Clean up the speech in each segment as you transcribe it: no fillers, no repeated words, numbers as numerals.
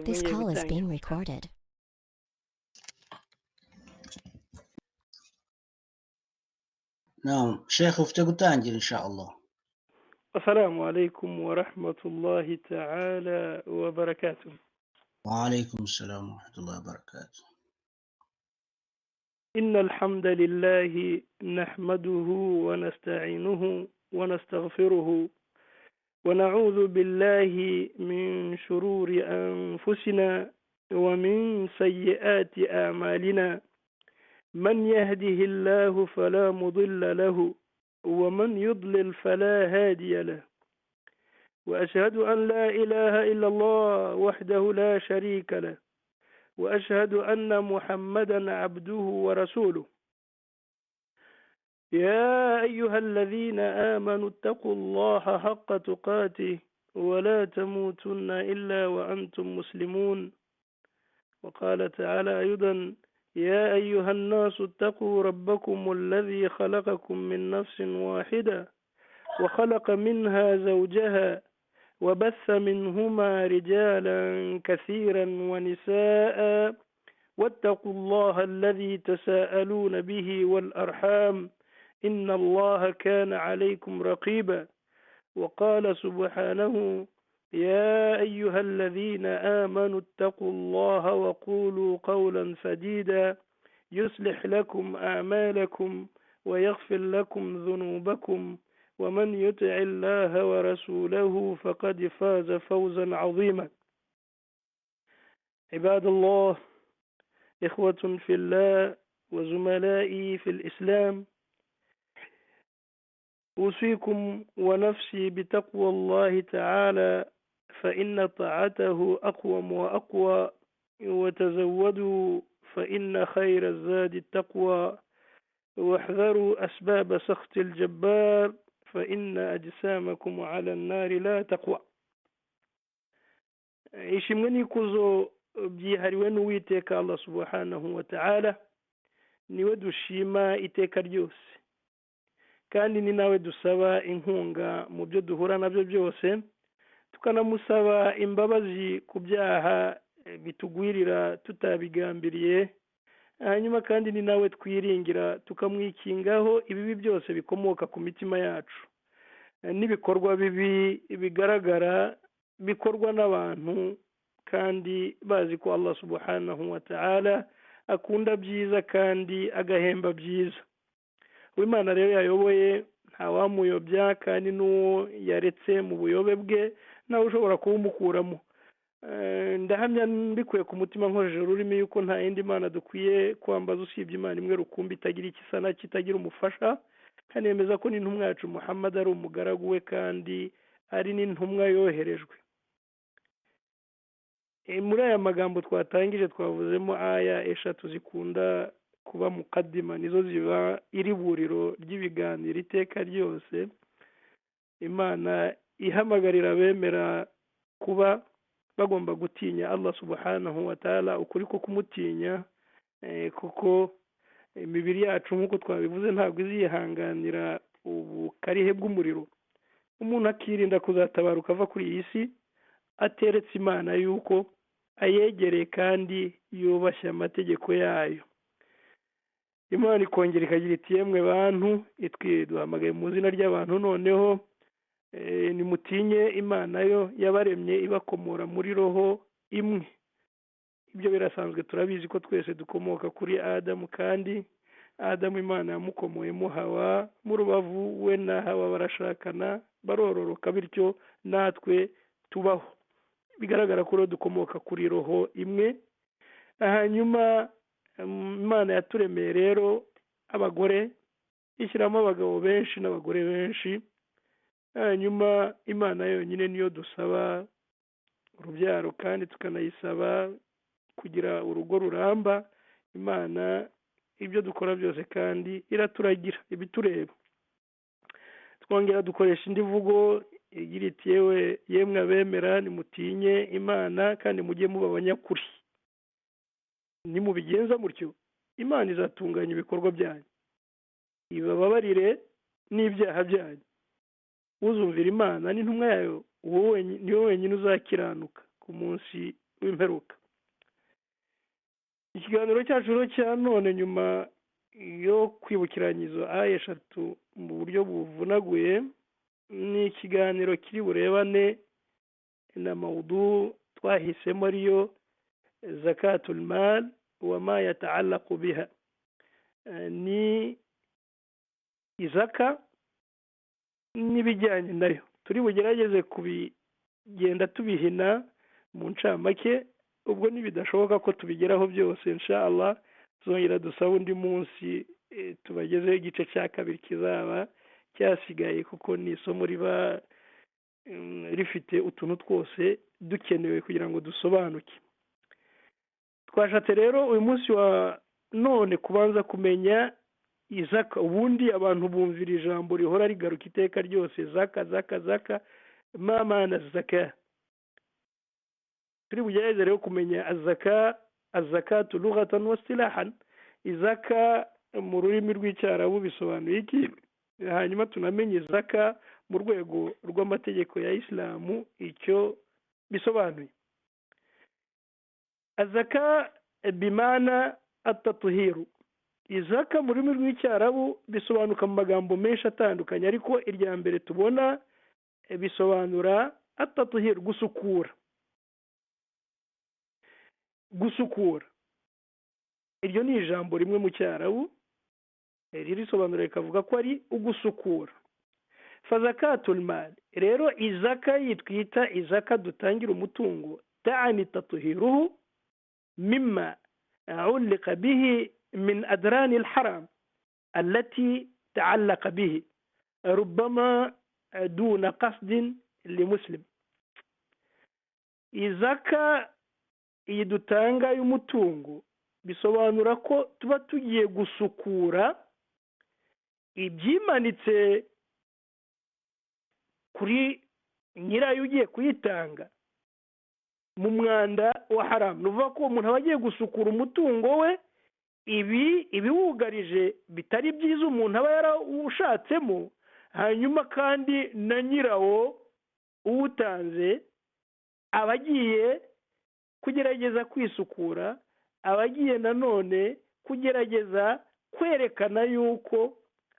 This call is being recorded. نعم شيخ افتقوا تانجل إن شاء الله. السلام عليكم ورحمة الله تعالى وبركاته. وعليكم السلام ورحمة الله وبركاته. إن الحمد لله نحمده ونستعينه ونستغفره ونعوذ بالله من شرور أنفسنا ومن سيئات أعمالنا. من يهده الله فلا مضل له ومن يضلل فلا هادي له. وأشهد أن لا إله إلا الله وحده لا شريك له وأشهد أن محمدا عبده ورسوله. يا أيها الذين آمنوا اتقوا الله حق تقاته ولا تموتن إلا وأنتم مسلمون. وقال تعالى أيضا: يا أيها الناس اتقوا ربكم الذي خلقكم من نفس واحدة وخلق منها زوجها وبث منهما رجالا كثيرا ونساء واتقوا الله الذي تساءلون به والأرحام إن الله كان عليكم رقيبا. وقال سبحانه: يا أيها الذين آمنوا اتقوا الله وقولوا قولا سديدا يصلح لكم أعمالكم ويغفر لكم ذنوبكم ومن يطع الله ورسوله فقد فاز فوزا عظيما. عباد الله، إخوة في الله وزملائي في الإسلام، أوصيكم ونفسي بتقوى الله تعالى فإن طاعته أقوم وأقوى، وتزودوا فإن خير الزاد التقوى، واحذروا أسباب سخط الجبار فإن أجسامكم على النار لا تقوى. ishimwe n'ikuzo byihariwe n'Uwiteka Allah subhanahu wa ta'ala, niwe dushima iteka ryose kandi ni nawe dusaba inkunga mu byo duhura nabyo byose, tukanamusaba imbabazi ku byaha bitugwirira tutabigambiriye. Hanyuma kandi ni nawe twiringira tukamwikingaho ibibi byose bikomoka ku mitima yacu n'ibikorwa bibi bigaragara bikorwa n'abantu kandi bazi ko Allah subhanahu wa ta'ala akunda byiza kandi agahemba byiza. Uwimana rero yayoboye ntawamuyobya, kandi n'uwo yaretse mu buyobe bwe nawe ushobora kuwumukuramo. Ndahamya mbikuye ku mutima nkoresheje ururimi yuko nta yindi mana dukwiye kwambaza usibye Imana imwe rukumbi itagira ikisana kitagira umufasha, kandi yemeza ko n'intumwa yacu Muhammad ari umugaragu we kandi ari n'intumwa yoherejwe. Muri aya magambo twatangije twavuzemo aya eshatu zikunda kuba mukaddima, nizo ziba iri buriro ry'ibiganiro iteka ryose. Imana ihamagarira abemera kuba bagomba gutinya Allah subhanahu wa ta'ala, ukuri ko kumutinya, kuko imibiri yacu nk'uko twabivuze ntabwo izihanganira ubukarihe bw'umuriro. Umuntu akirinda kuzatabaruka ava kuri iyi si ateretse Imana yuko ayegereye kandi yubashye amategeko yayo. Imana ikongera ikagira iti: yemwe bantu, duhamagaye mu izina ry'abantu, noneho nimutinye Imana yo yabaremye ibakomora muri roho imwe. Ibyo birasanzwe, turabizi ko twese dukomoka kuri Adamu, kandi Adamu Imana yamukomoyemo Hawa, mu rubavu we na Hawa barashakana barororoka, bityo natwe tubaho. Bigaragara ko dukomoka kuri roho imwe. Hanyuma Imana yaturemeye rero abagore, ishyiramo abagabo benshi n'abagore benshi. Hanyuma Imana yonyine niyo dusaba urubyaro, kandi tukanayisaba kugira urugo ruramba. Imana ibyo dukora byose kandi iraturagira ibitureba. Twongera dukoresha indi mvugo igira iti: yemwe abemera nimutinye Imana kandi mujye muba abanyakuri. Nimubigenza mutyo Imana izatunganya ibikorwa byanyu, ibababarire n'ibyaha byanyu. Uzumvira Imana n'intumwa yayo niwe wenyine uzakiranuka ku munsi w'imperuka. Ikiganiro cyacu rero cya none, nyuma yo kwibukiranya izo aya eshatu mu buryo buvunaguye, ni ikiganiro kiri burebane na mawudu twahisemo ariyo zakatul mal wa ma yataallaqu biha. Ni izaka n'ibijyanye nayo. Turi bugerageze kubigenda tubihina mu ncamake, ubwo nibidashoboka ko tubigeraho byose inshallah tuzongera dusaba undi munsi tubagezeho igice cya kabiri kizaba cyasigaye, kuko ni isomo riba rifite utuntu twose dukenewe kugira ngo dusobanuke. Twashatse rero uyu munsi wa none kubanza kumenya izaka. Ubundi abantu bumvira ijambo rihora rigaruka iteka ryose, zaka zaka zaka, mana zaka. Turi bugerageze rero kumenya azakatu lughatan wa istilahan. Izaka mu rurimi rw'icyarabu bisobanuye iki, hanyuma tunamenye izaka mu rwego rw'amategeko ya Islamu icyo bisobanuye. Azaka bimana at-tathiru. Izaka mu rurimi rw'icyarabu bisobanuka mu magambo menshi atandukanye, ariko irya mbere tubona bisobanura at-tathiru, gusukura. Gusukura iryo ni ijambo rimwe mu cyarabu ririsobanura rikavuga ko ari ugusukura. Fazakatul mal, rero izaka yitwita izaka dutangira umutungo, ta'ani tathiruhu mimma ulqa bihi min adran al-haram allati ta'allaqa bihi rubbama duna qasd limuslim. Izaka iyi dutanga y'umutungo bisobanura ko tuba tugiye gusukura ibyimanitse kuri nyirayo ugiye kuyitanga mu mwanda wa haramu. Ni ukuvuga ko umuntu aba agiye gusukura umutungo we, ibiwugarije bitari byiza umuntu aba yarawushatsemo, hanyuma kandi na nyirawo uwutanze aba agiye kugerageza kwisukura, abagiye nanone kugerageza kwerekana yuko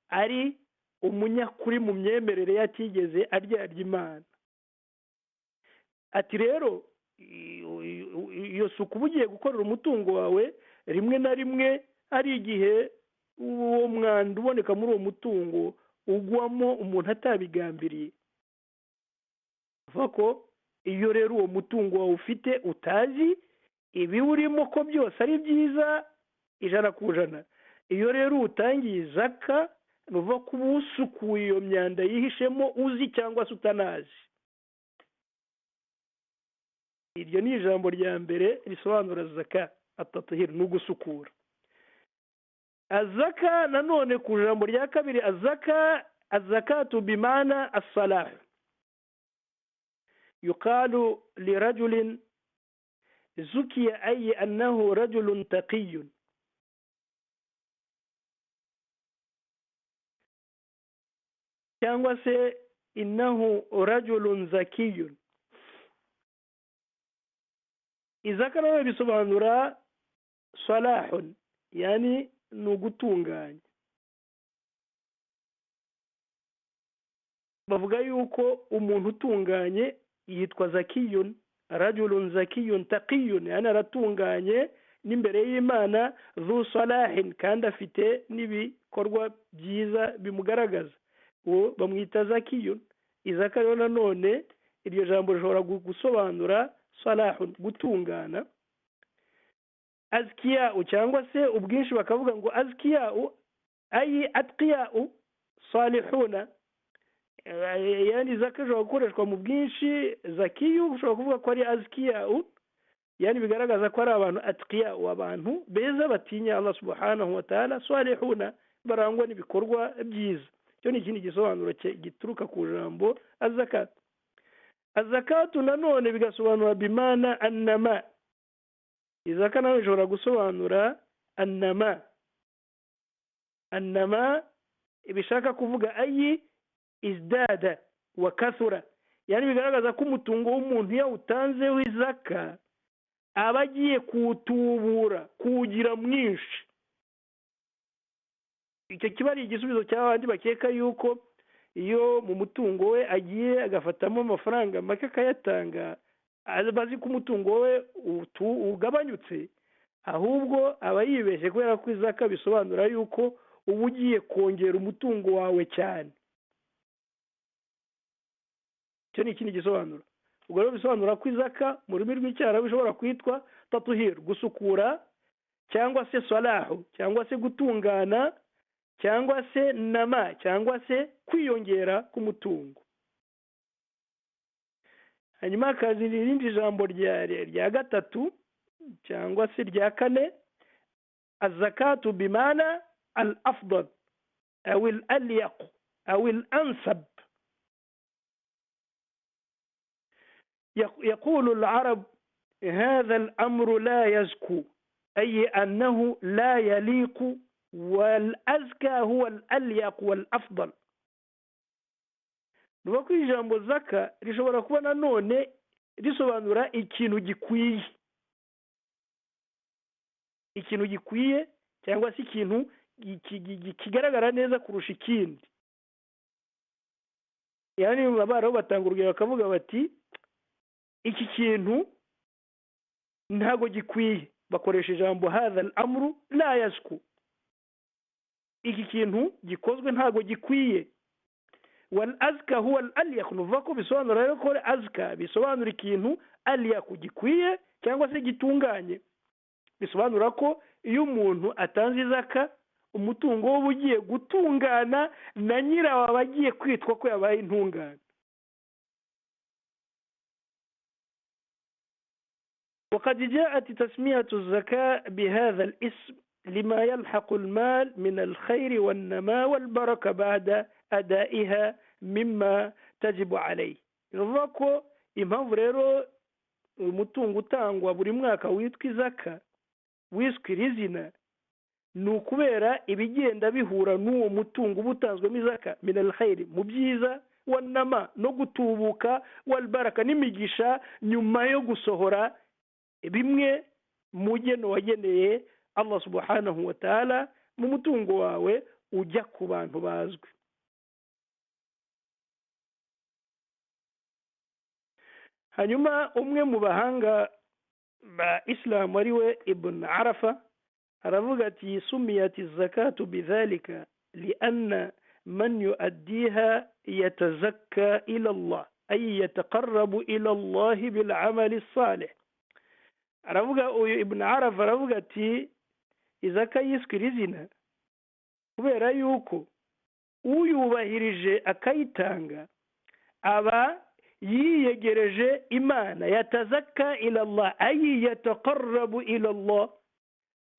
ari umunyakuri mu myemerere yatigeze aryarya Imana. Ati rero iyo suku uba ugiye gukorera umutungo wawe, rimwe na rimwe hari igihe uwo mwanda uboneka muri uwo mutungo ugwamo umuntu atabigambiriye. Avuga ko iyo rero uwo mutungo wawe ufite utazi ibiwurimo ko byose ari byiza ijana ku ijana, iyo rero utangiye izaka ni ukuvuga ko uba usukuye iyo myanda yihishemo uzi cyangwa se utanazi. Iryo ni ijambo rya mbere risobanura zaka at-tathhir, ni ugusukura. Azaka nanone ku ijambo rya kabiri, azakatu bimana as-salah. يقال لرجل زكي أي أنه رجل تقي. cyangwa se innahu rajulun zakiyun. Izaka nawe bisobanura salahun, yani ni ugutunganya. Bavuga yuko umuntu utunganye yitwa zakiyun, rajulun zakiyun taqiyun, yani aratunganye n'imbere y'Imana, zu salahin, kandi afite n'ibikorwa byiza bimugaragaza, uwo bamwita zakiyun. Izaka rero nanone iryo jambo rishobora gusobanura salahun, gutungana. Azkiya'u, cyangwa se ubwinshi bakavuga ngo azkiya'u ay atqiya'u salihuna, yani zaka ishobora gukoreshwa mu bwinshi. Zakiyu ushobora kuvuga ko ari azkiya'u, yani bigaragaza ko ari abantu atqiya'u, abantu beza batinya Allah subhanahu wa ta'ala, salihuna, barangwa n'ibikorwa byiza. Cyo ni ikindi gisobanuro gituruka ku jambo azakat. Azakatu nanone bigasobanura bimana annama. Izaka nawe ishobora gusobanura annama. Annama ibishaka kuvuga ayi izdada wa kathura, yani bigaragaza ko umutungo w'umuntu iyo utanzeho izaka aba agiye kuwutubura kuwugira mwinshi. Icyo kiba ari igisubizo cy'abandi bakeka yuko iyo mu mutungo we agiye agafatamo amafaranga make akayatanga, bazi ko umutungo we ugabanyutse, ahubwo aba yibeshye kubera ko izaka bisobanura yuko uba ugiye kongera umutungo wawe cyane. icyo ni ikindi gisobanuro. ubwo rero bisobanura ko izaka mu rurimi rw'icyarabu bishobora kwitwa tatuhir, gusukura, cyangwa se salahu, cyangwa se gutungana, cyangwa se nama, cyangwa se kwiyongera k'umutungo. hanyuma hakaza irindi jambo rya gatatu cyangwa se rya kane, azakatu bimana al afdal aw al alyaq aw al ansab. يقول العرب هذا الأمر لا يزكو، أي أنه لا يليق، والأزكى هو الأليق والأفضل. nuko ijambo zaka rishobora kuba nanone risobanura ikintu gikwiye, ikintu gikwiye cyangwa se ikintu kigaragara neza kurusha ikindi. yani abaraho batanga urugero bakavuga bati iki kintu ntago gikwiye, bakoresha ijambo hadha al-amru la yazku, iki kintu gikozwe ntago gikwiye. wal azka huwa al-alyaq, nuvuga ko bisobanura rero ko azka bisobanura ikintu alyaq gikwiye cyangwa se gitunganye. bisobanura ko iyo umuntu atanze izaka, umutungo we ugiye gutungana na nyirawo aba agiye kwitwa ko yabaye intungane. وقد جاءت تسمية الزكاة بهذا الاسم لما يلحق المال من الخير والنماء والبركة بعد أدائها مما تجب عليه. نvuga impamvu rero umutungo utangwa buri mwaka witwa izaka wiswe iri zina ni ukubera ibigenda bihura n'uwo mutungo uba utanzwemo izaka min al-khair, mu byiza, wanama, no gutubuka, walbaraka, n'imigisha nyuma yo gusohora bimwe mu geno wageneye Allah subhanahu wa ta'ala mu mutungo wawe ujya ku bantu bazwi. hanyuma umwe mu bahanga ba Islam ariwe Ibn Arafa aravuga ati sumiyati zakatu bidhalika lianna man yuaddiha yatazakka ila Allah ay yataqarrabu ila Allah bil amali as-salih. aravuga uyu Ibn Arafa aravuga ati izaka yiswe iri zina kubera yuko uyubahirije akayitanga aba yiyegereje Imana, yatazakka ila Allah ay yataqarrabu ila Allah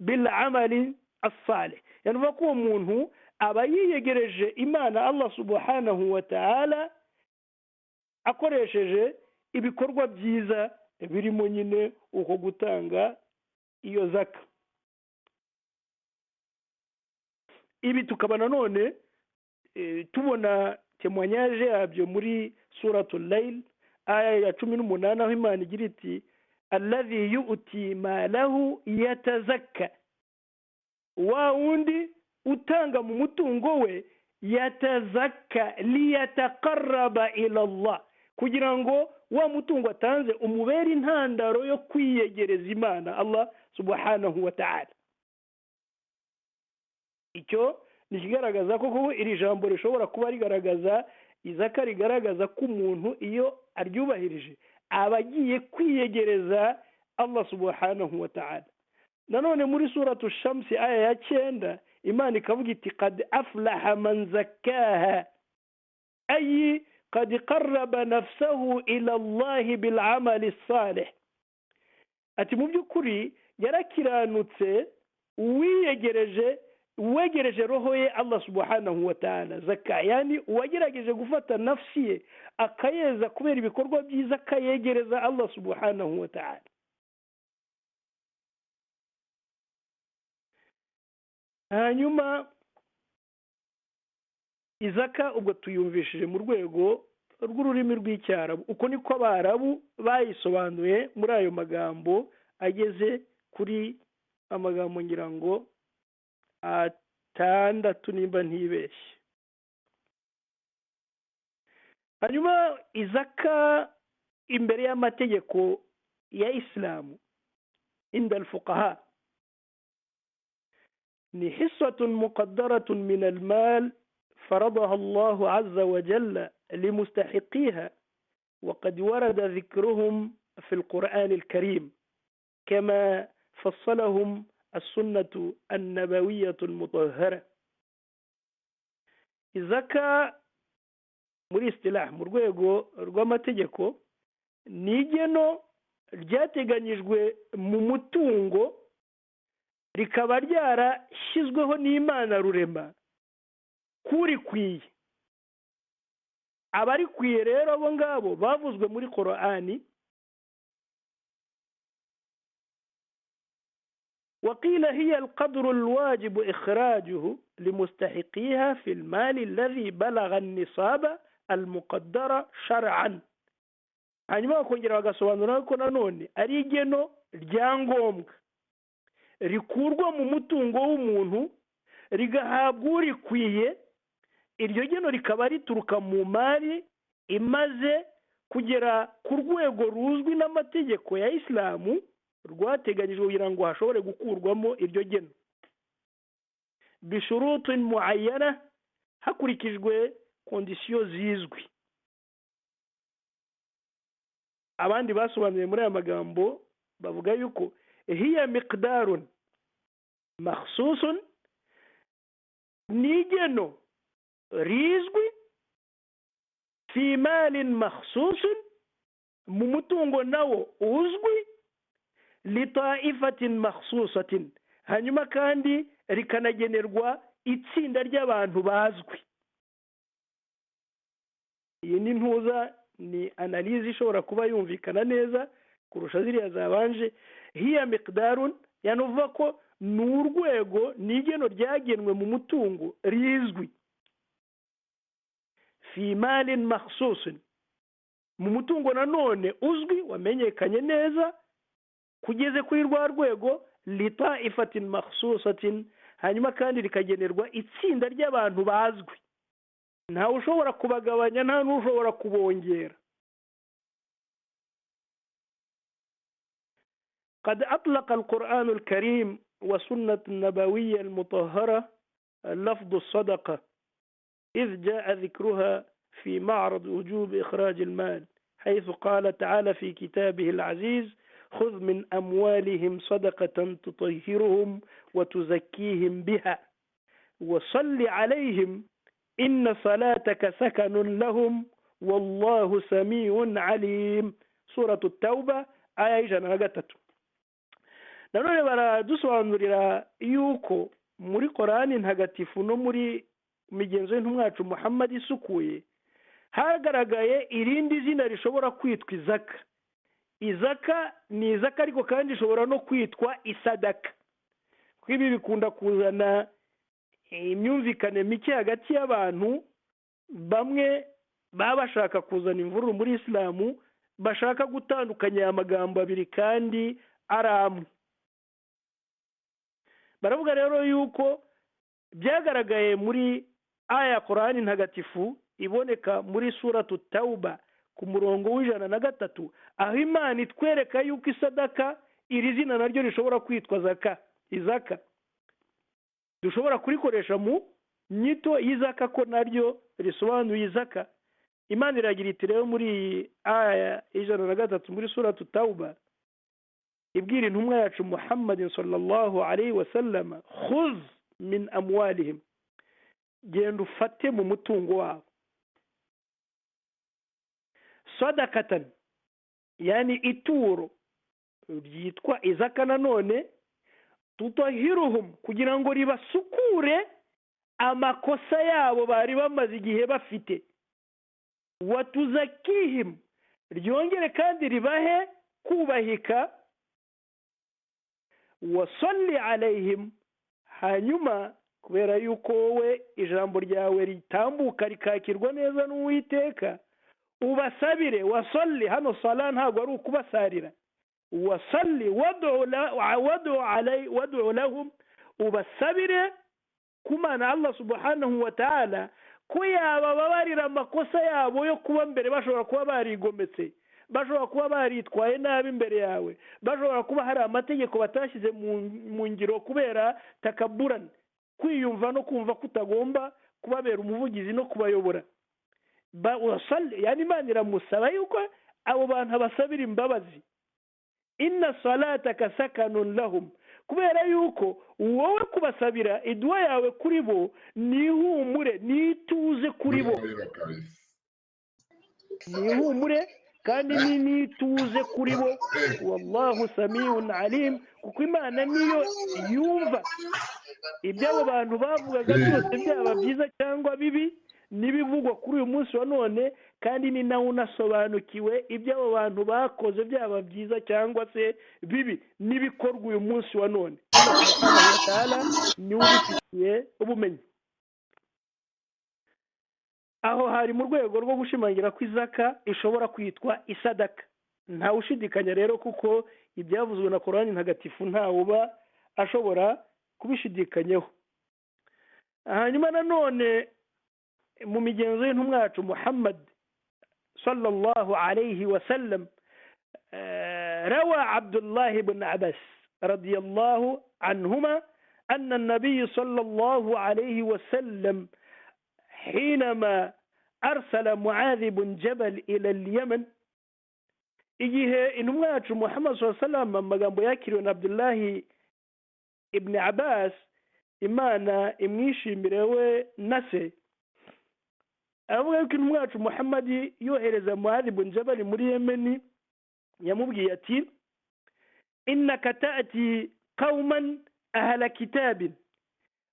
bil amali as-salih. yani ko umuntu aba yiyegereje Imana Allah subhanahu wa ta'ala akoresheje ibikorwa byiza birimo nyine uko gutanga iyo zaka. ibi tukaba nanone tubona témoignage yabyo muri suratul layl aya ya 18 aho Imana igira iti alladhi yu'ti malahu yatazakka, wa wundi utanga mu mutungo we yatazakka liyataqarraba ila Allah, kugira ngo wa mutungo atanze umubere intandaro yo kwiyegereza Imana Allah subhanahu wa ta'ala. icyo ni kigaragaza ko iri jambo rishobora kuba rigaragaza izaka, rigaragaza ko umuntu iyo aryubahirije aba agiye kwiyegereza Allah subhanahu wa ta'ala. nanone muri suratu shamsi aya ya 9 Imana ikavuga iti qad aflaha man zakkaha ay qad qarraba nafsahu ila Allah bil amali as-salih. ati mu by'ukuri yarakiranutse uwegereje roho ye Allah subhanahu wa ta'ala. zaka yani uwagerageje gufata nafsi ye akayeza kubera ibikorwa byiza akayegereza Allah subhanahu wa ta'ala. hanyuma izaka ubwo tuyumvishije mu rwego rw'ururimi rw'icyarabu, uko niko abarabu bayisobanuye muri ayo magambo ageze kuri amagambo ngira ngo 6 nimba ntibeshye. hanyuma izaka imbere y'amategeko ya Islamu inda al-fuqaha ni hissatun muqaddaratun min al-mal فرضها الله عز وجل لمستحقيها وقد ورد ذكرهم في القرآن الكريم كما فصلهم السنة النبوية المطهرة. izaka muri istilah mu rwego rw'amategeko ni igeno ryateganyijwe mu mutungo rikaba ryarashyizweho n'Imana rurema kurikwiye. abarikwiye rero abo ngabo bavuzwe muri Qur'ani. وقيل هي القدر الواجب إخراجه لمستحقيها في المال الذي بلغ النصاب المقدر شرعا. hanyuma bakongera bagasobanura ko nanone ari igeno ryangombwa rikurwa mu mutungo w'umuntu rigahabwa urikwiye. iryo geno rikaba rituruka mu mari imaze kugera ku rwego ruzwi n'amategeko ya Islamu rwateganyijwe kugira ngo hashobore gukurwamo iryo geno bishurutin muayyana hakurikijwe kondisiyo zizwi. abandi basobanuye muri aya magambo bavuga yuko hiya miqdarun makhsusun ni igeno rizwi fi malin makhsusun mu mutungo nawo uzwi litaifatin makhsusatin hanyuma kandi rikanagenerwa itsinda ry'abantu bazwi. iyi ni ntuza ni analize ishobora kuba yumvikana neza kurusha ziriya zabanje. hiya miqdarun yanuva ko ni urwego ni igeno ryagenwe mu mutungo rizwi fi malin makhsusin mu mutungo nanone uzwi wamenyekanye neza kugeze kuri rwa rwego litaifatin makhsusatin hanyuma kandi rikagenerwa itsinda ry'abantu bazwi. ntawe ushobora kubagabanya nta n'ushobora kubongera. قد أطلق القرآن الكريم وسنة النبوية المطهرة لفظ الصدقة إذ جاء ذكرها في معرض وجوب إخراج المال حيث قال تعالى في كتابه العزيز خذ من أموالهم صدقة تطهرهم وتزكيهم بها وصل عليهم إن صلاتك سكن لهم والله سميع عليم. سورة التوبة آية جانا gatatu. nanone baradusobanurira yuko muri Qur'ani ntagatifu no muri migenzo y'intumwa yacu Muhammad isukuye hagaragaye irindi zina rishobora kwitwa izaka. izaka ni izaka ariko kandi ishobora no kwitwa isadaka. kwibi bikunda kuzana imyumvikane mike hagati y'abantu bamwe baba bashaka kuzana imvururu muri Islamu bashaka gutandukanya aya magambo abiri kandi ari amwe. baravuga rero yuko byagaragaye muri aya Qur'ani ntagatifu iboneka muri suratu Tauba ku murongo w'103 aho Imana itwereka yuko isadaka iri zina naryo rishobora kwitwa zaka. izaka dushobora kurikoresha mu nyito y'izaka ko naryo risobanuye izaka. Imana iragira iti rero muri aya 103 muri suratu Tauba ibwira intumwa yacu Muhammad sallallahu alaihi wasallam khuz min amwalihim genda ufate mu mutungo wabo sadakatan yani ituro ryitwa izaka nanone tutahiruhum kugira ngo ribasukure amakosa yabo bari bamaze igihe bafite watuzakihim ryongere kandi ribahe kubahika wasalli alaihim hanyuma kubera yuko wowe ijambo ryawe ritambuka rikakirwa neza n'Uwiteka ubasabire. wasalli hano sala ntabwo ari ukubasarira wasalli wad'u lahum, ubasabire kumana Allah subhanahu wa ta'ala ko yababarira amakosa yabo yo kuba mbere bashobora kuba barigometse, bashobora kuba baritwaye nabi imbere yawe, bashobora kuba hari amategeko batashyize mu ngiro kubera takaburani, kwiyumva no kumva kutagomba kubabera umuvugizi no kubayobora. Yani Imana iramusaba yuko abo bantu basabira imbabazi. Inna salataka sakanun lahum, kubera yuko wowe kubasabira idua yawe kuri bo ni ihumure, ni ituze kuri bo, ni ihumure kandi ni ituze kuri bo. Wallahu samiun alim, kuko Imana niyo yumva ibyo abo bantu bavugaga byose, byaba byiza cyangwa bibi, n'ibivugwa kuri uyu munsi wa none, kandi ni nawe unasobanukiwe ibyo abo bantu bakoze, byaba byiza cyangwa se bibi, n'ibikorwa uyu munsi wa none. Allah subhanahu wa ta'ala niwe ubifitiye ubumenyi. Aho hari mu rwego rwo gushimangira ko izaka ishobora kwitwa isadaka. Ntawe ushidikanya rero kuko ibyavuzwe na Korani ntagatifu ntawuba ashobora kubishidikanyaho. Hanyuma nanone mu migenzo y'intumwa yacu Muhammad sallallahu alayhi wa sallam, rawa Abdullah ibn Abbas radiyallahu anhuma anna an-nabiy sallallahu alayhi wa sallam حينما أرسل معاذ بن جبل إلى اليمن، igihe intumwa yacu Muhammad sallallahu alayhi wa sallam, amagambo yakiriwe na Abdullah ibn Abbas, Imana imwishimire we nase, avuga yuko intumwa yacu Muhammad yohereza Muadh ibn Jabal muri Yemen, yamubwiye ati innaka ta'ti qauman ahla kitabin,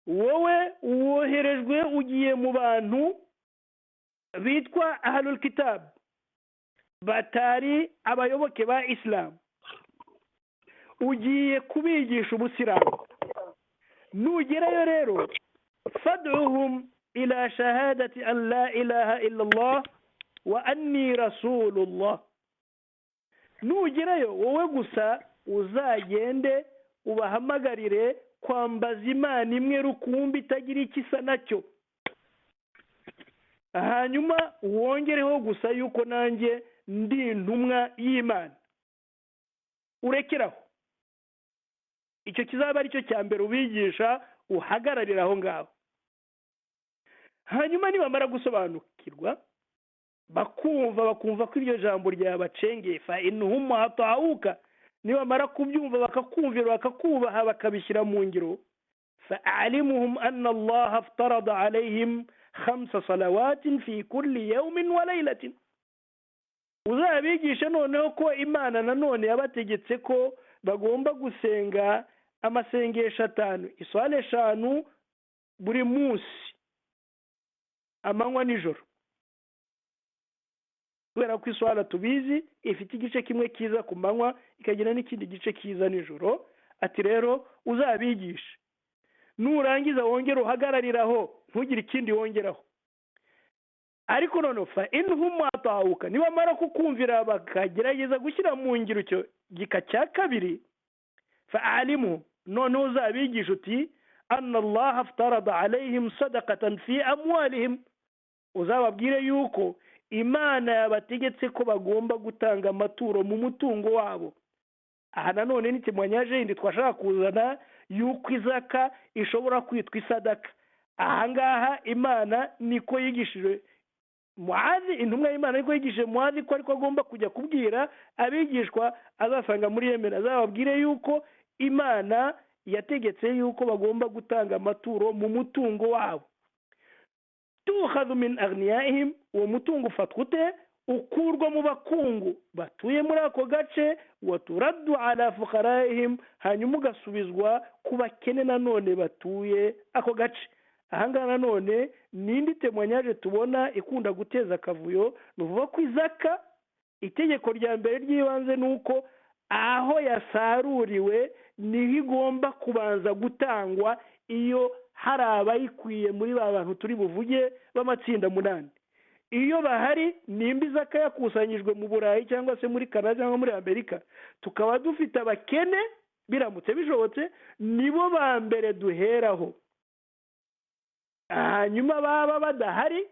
wowe woherejwe ugiye mu bantu bitwa ahlul kitab, batari abayoboke ba Islam, ugiye kubigisha ubusilamu. Nugerayo rero fad'uhum ila shahadati an la ilaha illa Allah wa anni rasulullah. Nugerayo wowe gusa uzagende ubahamagarire kwambaza Imana imwe rukumbi itagira ikisa nacyo, hanyuma wongereho gusa yuko nanjye ndi intumwa y'Imana. Urekeraho, icyo kizaba ari cyo cya mbere ubigisha, uhagararira aho ngaho. Hanyuma nibamara gusobanukirwa bakumva ko iryo jambo ryabacengeye, fa innahum ata'uka, nibamara kubyumva bakakumvira bakakubaha bakabishyira mu ngiro, fa'alimuhum anna Allah aftarada alayhim 5 salawatin fi kulli yawmin wa laylatin. Uzabigisha noneho ko Imana nanone yabategetse ko bagomba gusenga amasengesho 5, iswala 5 buri munsi, amanywa nijoro. Kubera ko iswala tubizi ifite igice kimwe kiza ku manywa ikagira n'ikindi gice kiza nijoro. Ati rero uzabigisha, nurangiza wongera uhagarariraho, ntugire ikindi wongeraho. Ariko none fa innahum ata'uka, nibamara kukumvira bakagerageza gushyira mu ngiro icyo gika cya kabiri, fa'alimu, none uzabigisha uti anna Allah aftarada alayhim sadaqatan fi amwalihim, uzababwire yuko Imana yabategetse ko bagomba gutanga amaturo mu mutungo wabo. Aha nanone ni kimwanyaje indi twashaka kuzana yuko izaka ishobora kwitwa isadaka. Aha ngaha Imana niko yigishije Muadh, intumwa y'Imana niko yigishije Muadh ko ariko agomba kujya kubwira abigishwa azasanga muri Yemen, azababwire yuko Imana yategetse yuko bagomba gutanga amaturo mu mutungo wabo. Tukhadhu min aghniyaihim, uwo mutungo ufatwa ute? Ukurwa mu bakungu batuye muri ako gace, wa turaddu ala fuqaraihim, hanyuma ugasubizwa ku bakene nanone batuye ako gace. Ahangaha nanone nindi temwanyaje tubona ikunda guteza akavuyo, nuvuga ko izaka itegeko rya mbere ry'ibanze nuko aho yasaruriwe niho igomba kubanza gutangwa iyo hari abayikwiye muri ba bantu turi buvuge b'amatsinda 8. iyo bahari nimba izaka yakusanyijwe mu Burayi cyangwa se muri Canada cyangwa muri Amerika, tukaba dufite abakene biramutse bishobotse, nibo ba mbere duheraho. Hanyuma baba badahari,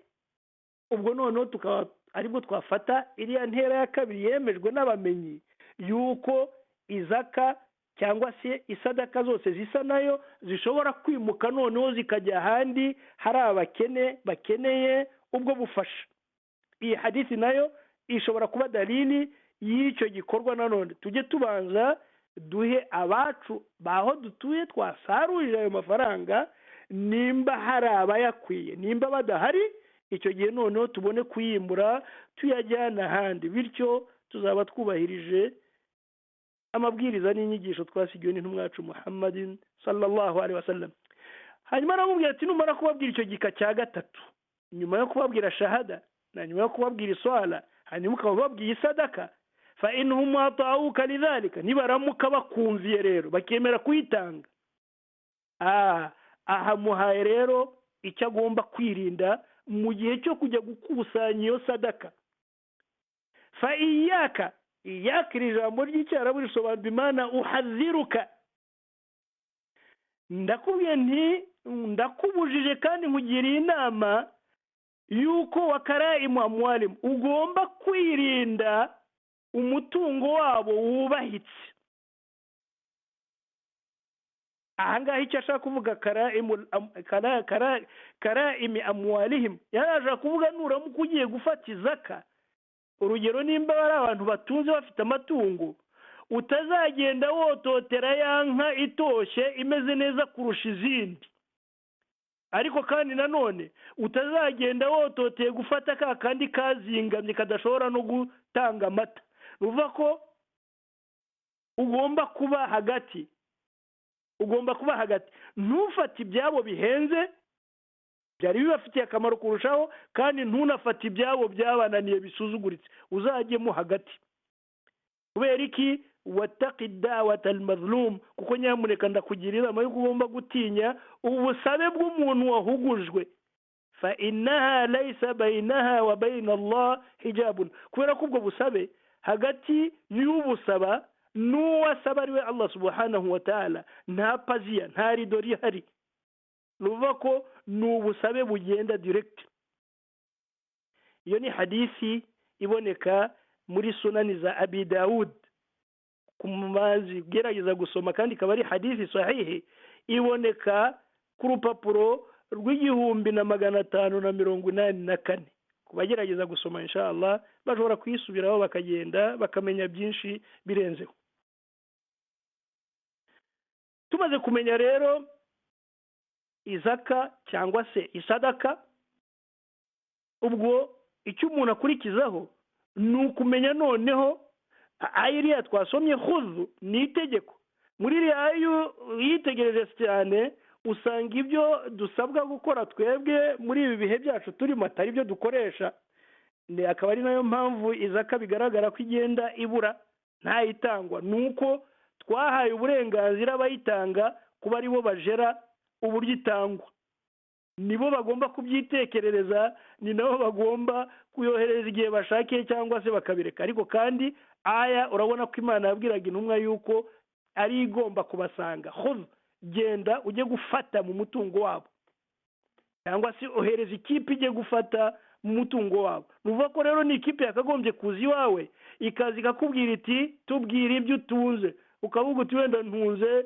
ubwo noneho tukaba aribwo twafata iriya ntera ya kabiri yemejwe n'abamenyi yuko izaka cyangwa se isadaka zose zisa nayo zishobora kwimuka noneho zikajya ahandi hari abakene bakeneye ubwo bufasha. Iyi hadithi nayo ishobora kuba dalili y'icyo gikorwa. Nanone tujye tubanza duhe abacu baho dutuye twasarurira ayo mafaranga, nimba hari abayakwiye, nimba badahari icyo gihe noneho tubone kuyimura tuyajyana ahandi, bityo tuzaba twubahirije amabwiriza n'inyigisho twasigiwe n'intumwa yacu Muhammadin sallallahu alaihi wasallam. Hanyuma aramubwira ati numara kubabwira icyo gika cya gatatu, nyuma yo kubabwira shahada na nyuma yo kubabwira iswala, hanyuma ukababwira isadaka, fa inhum ata'uka lidhalika, nibaramuka bakumviye rero bakemera kuyitanga, aha muhaye rero icyo agomba kwirinda mu gihe cyo kujya gukusanya iyo sadaka. Fa iyaka iri jambo ry'icyarabu risobanura imana uhadhiruka, ndakubwiye nti ndakubujije kandi nkugiriye inama yuko wakaraimu amwalim, ugomba kwirinda umutungo wabo wubahitse. ahangaha icyo ashaka kuvuga karaimi amwalihim, yaraje kuvuga nuramuka ugiye gufata izaka, urugero nimba ari abantu batunze bafite amatungo, utazagenda wototera ya nka itoshye imeze neza kurusha izindi, ariko kandi nanone utazagenda wototeye gufata ka kandi kazingamye kadashobora no gutanga amata. Bivuga ko ugomba kuba hagati, ntufate ibyabo bihenze byari bibafitiye akamaro kurushaho, kandi ntunafate ibyabo byabananiye bisuzuguritse, uzajyemo hagati. Kubera iki? wattaqi da'wata al-mazlum, kuko nyamuneka ndakugira inama yo ugomba gutinya ubusabe bw'umuntu wahugujwe. Fa innaha laysa bainaha wa baina Allah hijabun, kubera ko ubwo busabe hagati y'ubusaba n'uwasaba ariwe Allah subhanahu wa ta'ala nta paziya, nta rido rihari. Ruvuga ko ni ubusabe bugenda direct. Iyo ni hadithi iboneka muri sunani za Abi Dawud, kumazi gerageza gusoma, kandi ikaba ari hadithi sahihi, iboneka ku rupapuro rw'1584. kubagerageza gusoma inshallah bashobora kwisubiraho bakagenda bakamenya byinshi birenzeho. Tumaze kumenya rero izaka cyangwa se isadaka, ubwo icyo umuntu akurikizaho ni ukumenya noneho ayiriya twasomye khudhu ni itegeko. Muri iriya yitegereje cyane usanga ibyo dusabwa gukora twebwe muri ibi bihe byacu turimo atari byo dukoresha, akaba ari nayo mpamvu izaka bigaragara ko igenda ibura ntayitangwa. Nuko twahaye uburenganzira abayitanga kuba aribo bajera uburyo itangwa, nibo bagomba kubyitekerereza, ni nabo bagomba kuyohereza igihe bashakiye cyangwa se bakabireka. Ariko kandi aya urabona ko Imana yabwiraga intumwa yuko ari igomba kubasanga, khudh, genda ujye gufata mu mutungo wabo, cyangwa se ohereza ikipe ijye gufata mu mutungo wabo. Nuvuga ko rero ni ikipe yakagombye kuza iwawe ikazi ikakubwira iti tubwire ibyo utunze, ukavuga uti wenda ntunze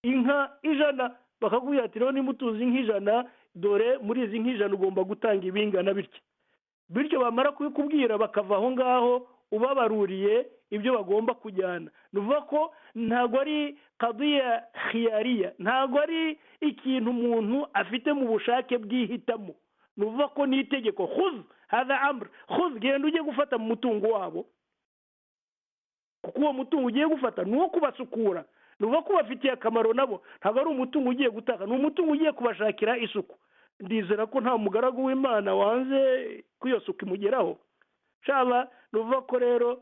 inka 100, bakakubwira ati rero nimutuzi inka 100, dore muri izi nka 100 ugomba gutanga ibingana bityo bamara kubikubwira bakava aho ngaho ubabaruriye ibyo bagomba kujyana. Nuvuga ko ntago ari qadiya khiyariya, ntago ari ikintu umuntu afite mu bushake bwihitamo. Nuvuga ko ni itegeko, khudh hadha amr, khudh, genda ujye gufata mu mutungo wabo, kuko uwo mutungo ugiye gufata nuwo kubasukura. Nuvuga ko bafitiye akamaro nabo, ntago ari umutungo ugiye gutaka, ni umutungo ugiye kubashakira isuku. Ndizera ko nta mugaragu w'Imana wanze kuyo suku imugeraho inshallah. Nuvuga ko rero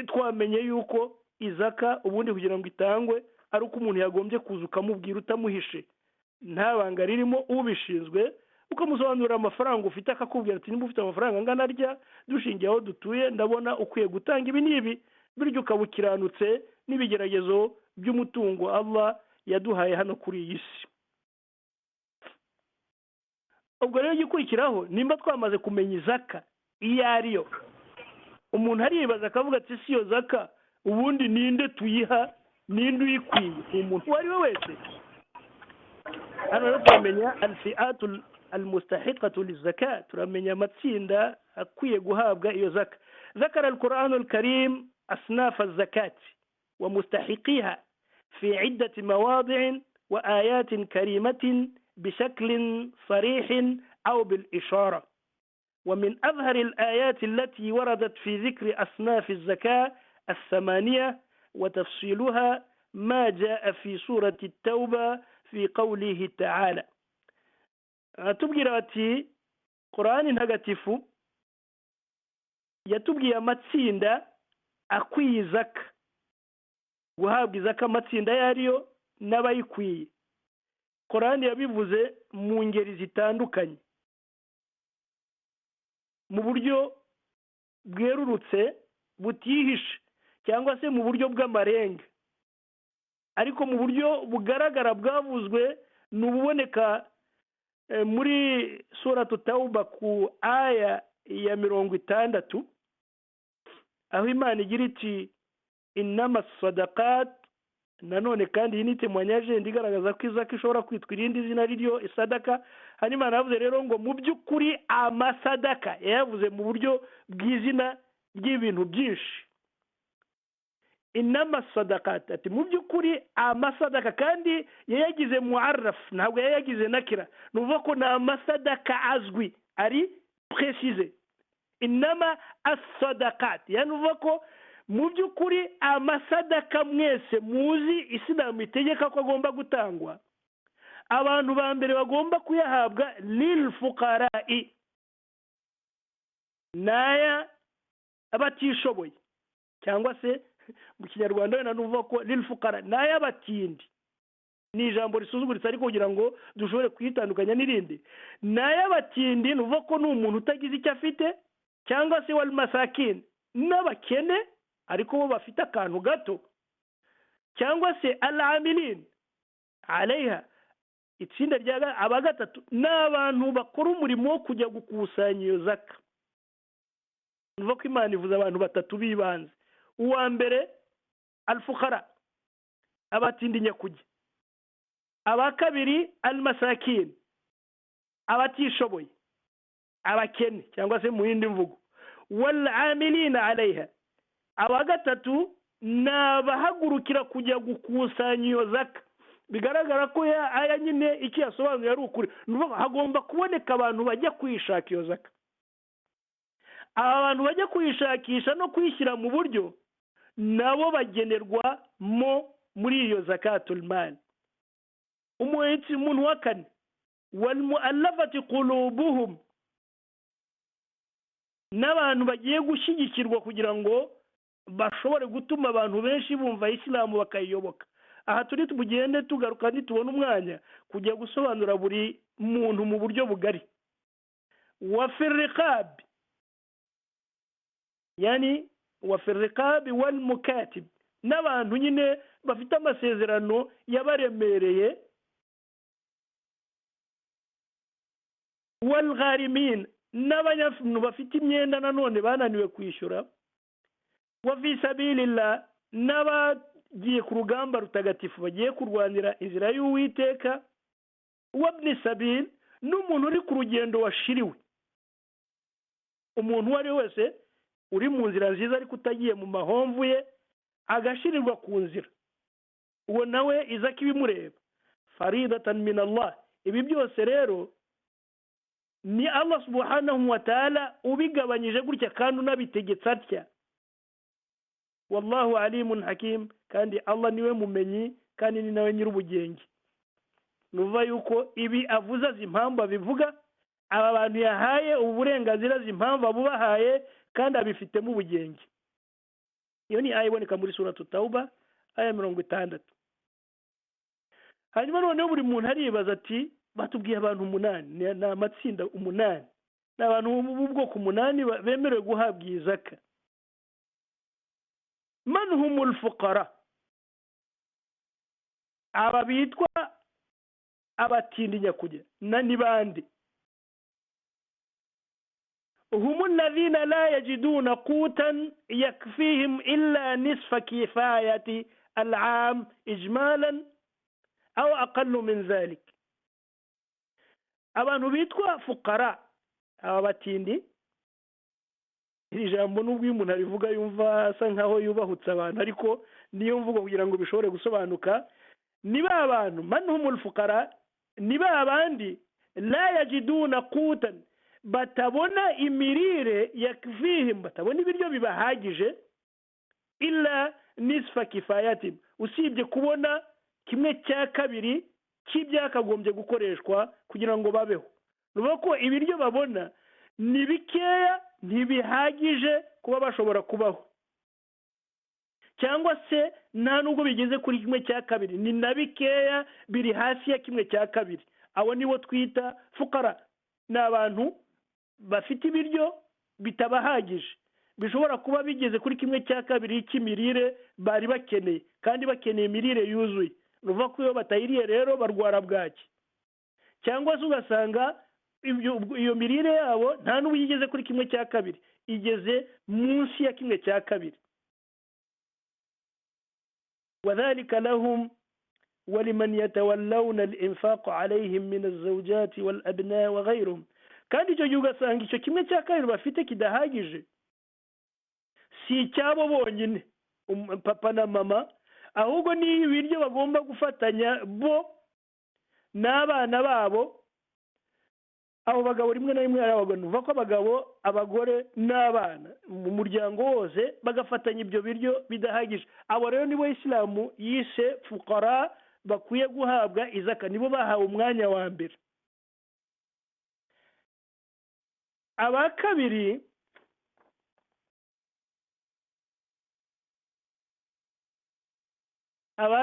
twamenye yuko izaka ubundi kugira ngo itangwe ari uko umuntu yagombye kuza ukamubwira utamuhishe, nta banga ririmo, ubishinzwe ukamusobanurira amafaranga ufite akakubwira ati niba ufite amafaranga angana arya dushingiye aho dutuye ndabona ukwiye gutanga ibi n'ibi, bityo ukaba ukiranutse n'ibigeragezo by'umutungo Allah yaduhaye hano kuri iyi si. ubwo rero igikurikiraho nimba twamaze kumenya izaka iyo ariyo, umuntu aribaza akavuga ati si yo zaka ubundi ninde tuyiha, ninde uyikwiye? umuntu uwo ari we wese. hano rero turamenya alfi'atu almustahiqatu lizaka, turamenya amatsinda akwiye guhabwa iyo zaka. ذكر القرآن الكريم أصناف الزكاة ومستحقيها في عدة مواضع وآيات كريمة بشكل صريح أو بالإشارة. ومن أظهر الآيات التي وردت في ذكر أصناف الزكاة 8 وتفصيلها ما جاء في سورة التوبة في قوله تعالى. تبقي راتي قرآن ntagatifu yatubwiye amatsinda akwiye izaka, guhabwa izaka amatsinda yariyo n'abayikwiye. Qur'ani yabivuze mu ngeri zitandukanye, mu buryo bwerurutse butihishe cyangwa se mu buryo bw'amarenga, ariko mu buryo bugaragara bwavuzwe ni ububoneka muri suratu Tauba ku aya ya 60, aho Imana igira iti innama sadaqat. nanone kandi iyi ni témoignage ndigaragaza ko izaka ishobora kwitwa irindi zina riryo isadaka. hanyuma Imana yavuze rero ngo mu by'ukuri amasadaka yavuze mu buryo bw'izina ry'ibintu byinshi. innama sadaqat, ati mu by'ukuri amasadaka, kandi yayagize muarraf, ntabwo yayagize nakira, nuvuga ko na amasadaka azwi ari précisé. innama as-sadaqat, yani uvuga ko mu by'ukuri amasadaka mwese muzi Isilamu itegeka ko agomba gutangwa, abantu ba mbere bagomba kuyahabwa lil fuqara'i, naya abatishoboye, cyangwa se mu kinyarwanda wenda nuvuga ko lil fuqara naya abatindi. ni ijambo risuzuguritse ariko kugira ngo dushobore kwitandukanya n'irindi. naya abatindi nuvuga ko ni umuntu utagize icyo afite, cyangwa se wal masakin, n'abakene ariko bo bafite akantu gato, cyangwa se al-amilin alayha. itsinda rya abagatatu n'abantu bakora umurimo wo kujya gukusanya iyo zaka. nuvuga ko Imana ivuze abantu batatu bibanze. uwa mbere al-fuqara, abatindi nyakujya. aba kabiri al-masakin, abatishoboye, abakene cyangwa se mu yindi mvugo. wal amilina alayha, aba gatatu nabahagurukira kujya gukusanya iyo zaka. bigaragara ko aya nyine iki yasobanuye ari ukuri. hagomba kuboneka abantu bajya kwishaka iyo zaka. aba bantu bajya kuyishakisha no kuyishyira mu buryo, nabo bagenerwa muri iyo zakatul mal. umuntu wa kane wal mu'allafati qulubuhum, n'abantu bagiye gushyigikirwa kugira ngo bashobore gutuma abantu benshi bumva Isilamu bakayiyoboka. aha turi tugende tugaruka nitubona umwanya kujya gusobanura buri muntu mu buryo bugari. wa firriqab, yani wa firriqab wal mukatib, n'abantu nyine bafite amasezerano yabaremereye. wal gharimin, n'abanyafuntu bafite imyenda nanone bananiwe kwishyura. wa fi sabilillah, n'abagiye ku rugamba rutagatifu bagiye kurwanira inzira y'Uwiteka. wa ibn sabil, n'umuntu uri ku rugendo washiriwe. umuntu uwo ari wese uri mu nzira nziza ariko utagiye mu mahomvu ye agashirirwa ku nzira, uwo nawe izaka ibimureba. faridatan min Allah. ibi byose rero ni Allah subhanahu wa ta'ala ubigabanyije gutya kandi unabitegetse atya. wallahu alimun hakim, kandi Allah niwe mumenyi kandi ni nawe nyir'ubugenge. nuva yuko ibi avuze azi impamvu abivuga, aba bantu yahaye uburenganzira azi impamvu abubahaye kandi abifitemo ubugenge. iyo ni aya iboneka muri suratu Tauba aya 60. hanyuma noneho buri muntu aribaza ati batubwiye abantu 8 ni amatsinda 8 ni abantu b'ubwoko 8 bemerewe guhabwa iyi zaka. Man humul fuqara, aba bitwa abatindi nyakujya ni bande? هم الذين لا يجدون قوتا يكفيهم إلا نصف كفاية العام إجمالا أو أقل من ذلك. abantu bitwa fuqara, aba batindi, iri jambo nubwo iyo umuntu arivuga yumva asa nkaho yubahutse abantu, ariko niyo mvugo kugira ngo bishobore gusobanuka. ni ba bantu man humul fuqara, ni ba bandi la yajiduna qutan, batabona imirire yakfihim, batabona ibiryo bibahagije, illa nisfa kifayatin, usibye kubona 1/2 cy'ibyakagombye gukoreshwa kugira ngo babeho. Nuko ko ibiryo babona ni bikeya, ntibihagije kuba bashobora kubaho, cyangwa se nta nubwo bigeze kuri 1/2, ni na bikeya, biri hasi ya 1/2. abo nibo twita fuqara. Ni abantu bafite ibiryo bitabahagije, bishobora kuba bigeze kuri 1/2 cy'imirire bari bakeneye, kandi bakeneye imirire yuzuye. Nuvuga ko iyo batayiriye rero barwara bwaki, cyangwa se ugasanga iyo mirire yabo nta n'ubu yigeze kuri 1/2, igeze munsi ya 1/2. وذلك لهم ولمن يتولون الإنفاق عليهم من الزوجات والأبناء وغيرهم. kandi icyo gihe ugasanga icyo 1/2 bafite kidahagije si icyabo bonyine, papa na mama, ahubwo ni ibiryo bagomba gufatanya bo n'abana babo. abo bagabo rimwe na rimwe ari abagore, uva ko abagabo, abagore n'abana mu muryango wose bagafatanya ibyo biryo bidahagije. abo rero nibo Islamu yise fuqara, bakwiye guhabwa izaka, nibo bahawe umwanya wa mbere. aba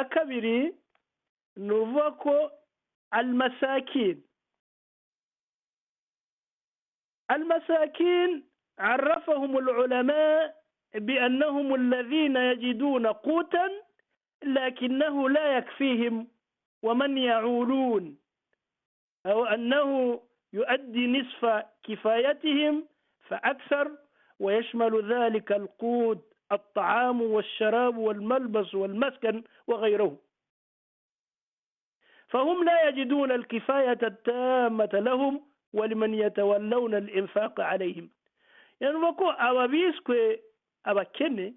kabiri ni uvuga ko al-masakin. المساكين عرفهم العلماء بأنهم الذين يجدون قوتا لكنه لا يكفيهم ومن يعولون، أو أنه يؤدي نصف كفايتهم فأكثر، ويشمل ذلك القوت الطعام والشراب والملبس والمسكن وغيره. فهم لا يجدون الكفاية التامة لهم ولمن يتولون الإنفاق عليهم. يعني بكو ababiswe abakene,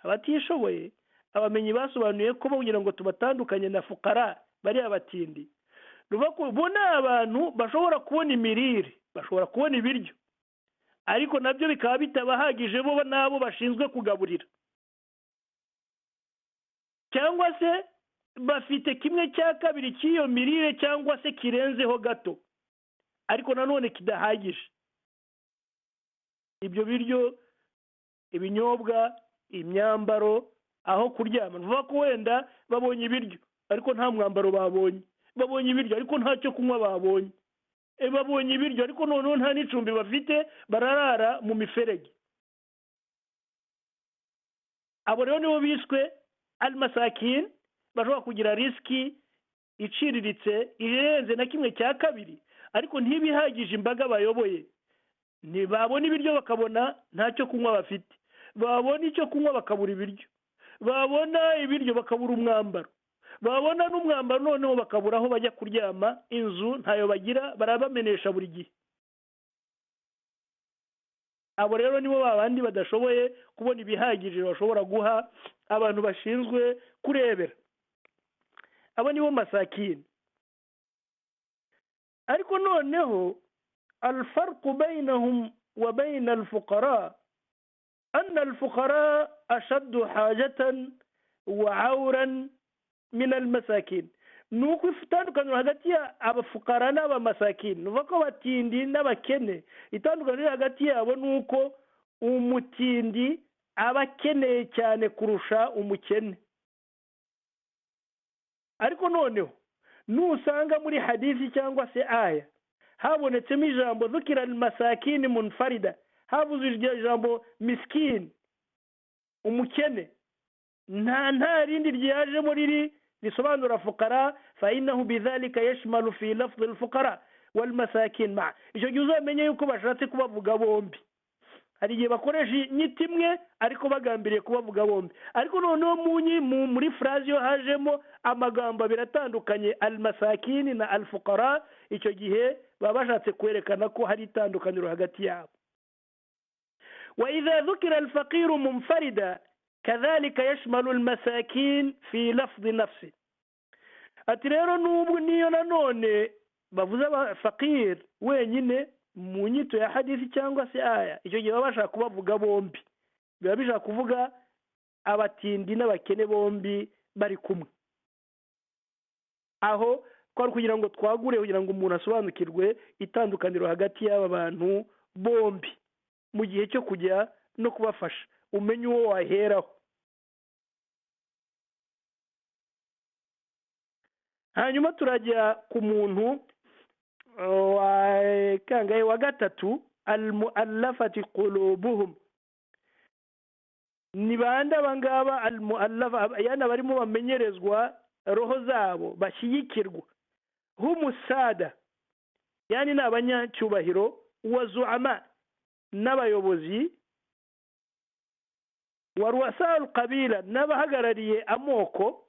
abatishoboye, abamenyi basobanuye ko kugira ngo tubatandukanye na fuqara bari abatindi, nuko bona abantu bashobora kubona imirire, bashobora kubona ibiryo, ariko nabyo bikaba bitabahagije bo nabo bashinzwe kugaburira, cyangwa se bafite 1/2 cy'iyo mirire, cyangwa se kirenzeho gato, ariko nanone kidahagije. ibyo biryo, ibinyobwa, imyambaro, aho kuryama, nuvuga ko wenda babonye ibiryo ariko nta mwambaro babonye, babonye ibiryo ariko nta cyo kunywa babonye, babonye ibiryo ariko noneho nta n'icumbi bafite, bararara mu miferege. abo rero nibo biswe al-masakin, bashobora kugira risiki iciriritse irenze na 1/2, ariko ntibihagije imbaga bayoboye. Ntibabona ibiryo bakabona ntacyo kunywa bafite, babona icyo kunywa bakabura ibiryo, babona ibiryo bakabura umwambaro, babona n'umwambaro noneho bakabura aho bajya kuryama, inzu ntayo bagira, barabamenesha buri gihe. abo rero nibo babandi badashoboye kubona ibihagije bashobora guha abantu bashinzwe kurebera. abo nibo masakin. ariko noneho الفرق بينهم وبين الفقراء أن الفقراء أشد حاجة وعورا من المساكين. nuko itandukaniro hagati y'abafukara n'abamasakin, nuvuga ko abatindi n'abakene, itandukaniro hagati yabo nuko umutindi aba akeneye cyane kurusha umukene. ariko noneho nusanga muri hadithi cyangwa se aya habonetsemo ijambo dhukira almasakini munfarida, havuze iryo jambo miskin, umukene, nta rindi ryajemo riri risobanura fukara, fa innahu bidhalika yashmalu fi lafdhi alfuqara walmasakin ma. Icyo gihe uzamenye yuko bashatse kubavuga bombi. Hari igihe bakoresha inyito imwe ariko bagambiriye kubavuga bombi, ariko noneho muri phrase yo hajemo amagambo abiri atandukanye, almasakini na alfuqara, icyo gihe baba bashatse kwerekana ko hari itandukaniro hagati yabo. Wa idha dhukira alfaqiru munfarida kadhalika yashmalu almasakin fi lafdhi nafsi. Ati rero n'ubwo niyo nanone bavuze abafaqir wenyine mu nyito ya hadithi cyangwa se aya, icyo gihe baba bashaka kubavuga bombi, biba bishaka kuvuga abatindi n'abakene bombi bari kumwe. Aho kwari kugira ngo twagure, kugira ngo umuntu asobanukirwe itandukaniro hagati y'aba bantu bombi mu gihe cyo kujya no kubafasha, umenye uwo waheraho. Hanyuma turajya ku muntu wa gatatu, almuallafati qulubuhum. Ni bande abangaba almuallafa? Yana barimo bamenyerezwa roho zabo, bashyigikirwa. Humusada, yani ni abanyacyubahiro, wa zuama, n'abayobozi, wa ruwasa alqabila, n'abahagarariye amoko,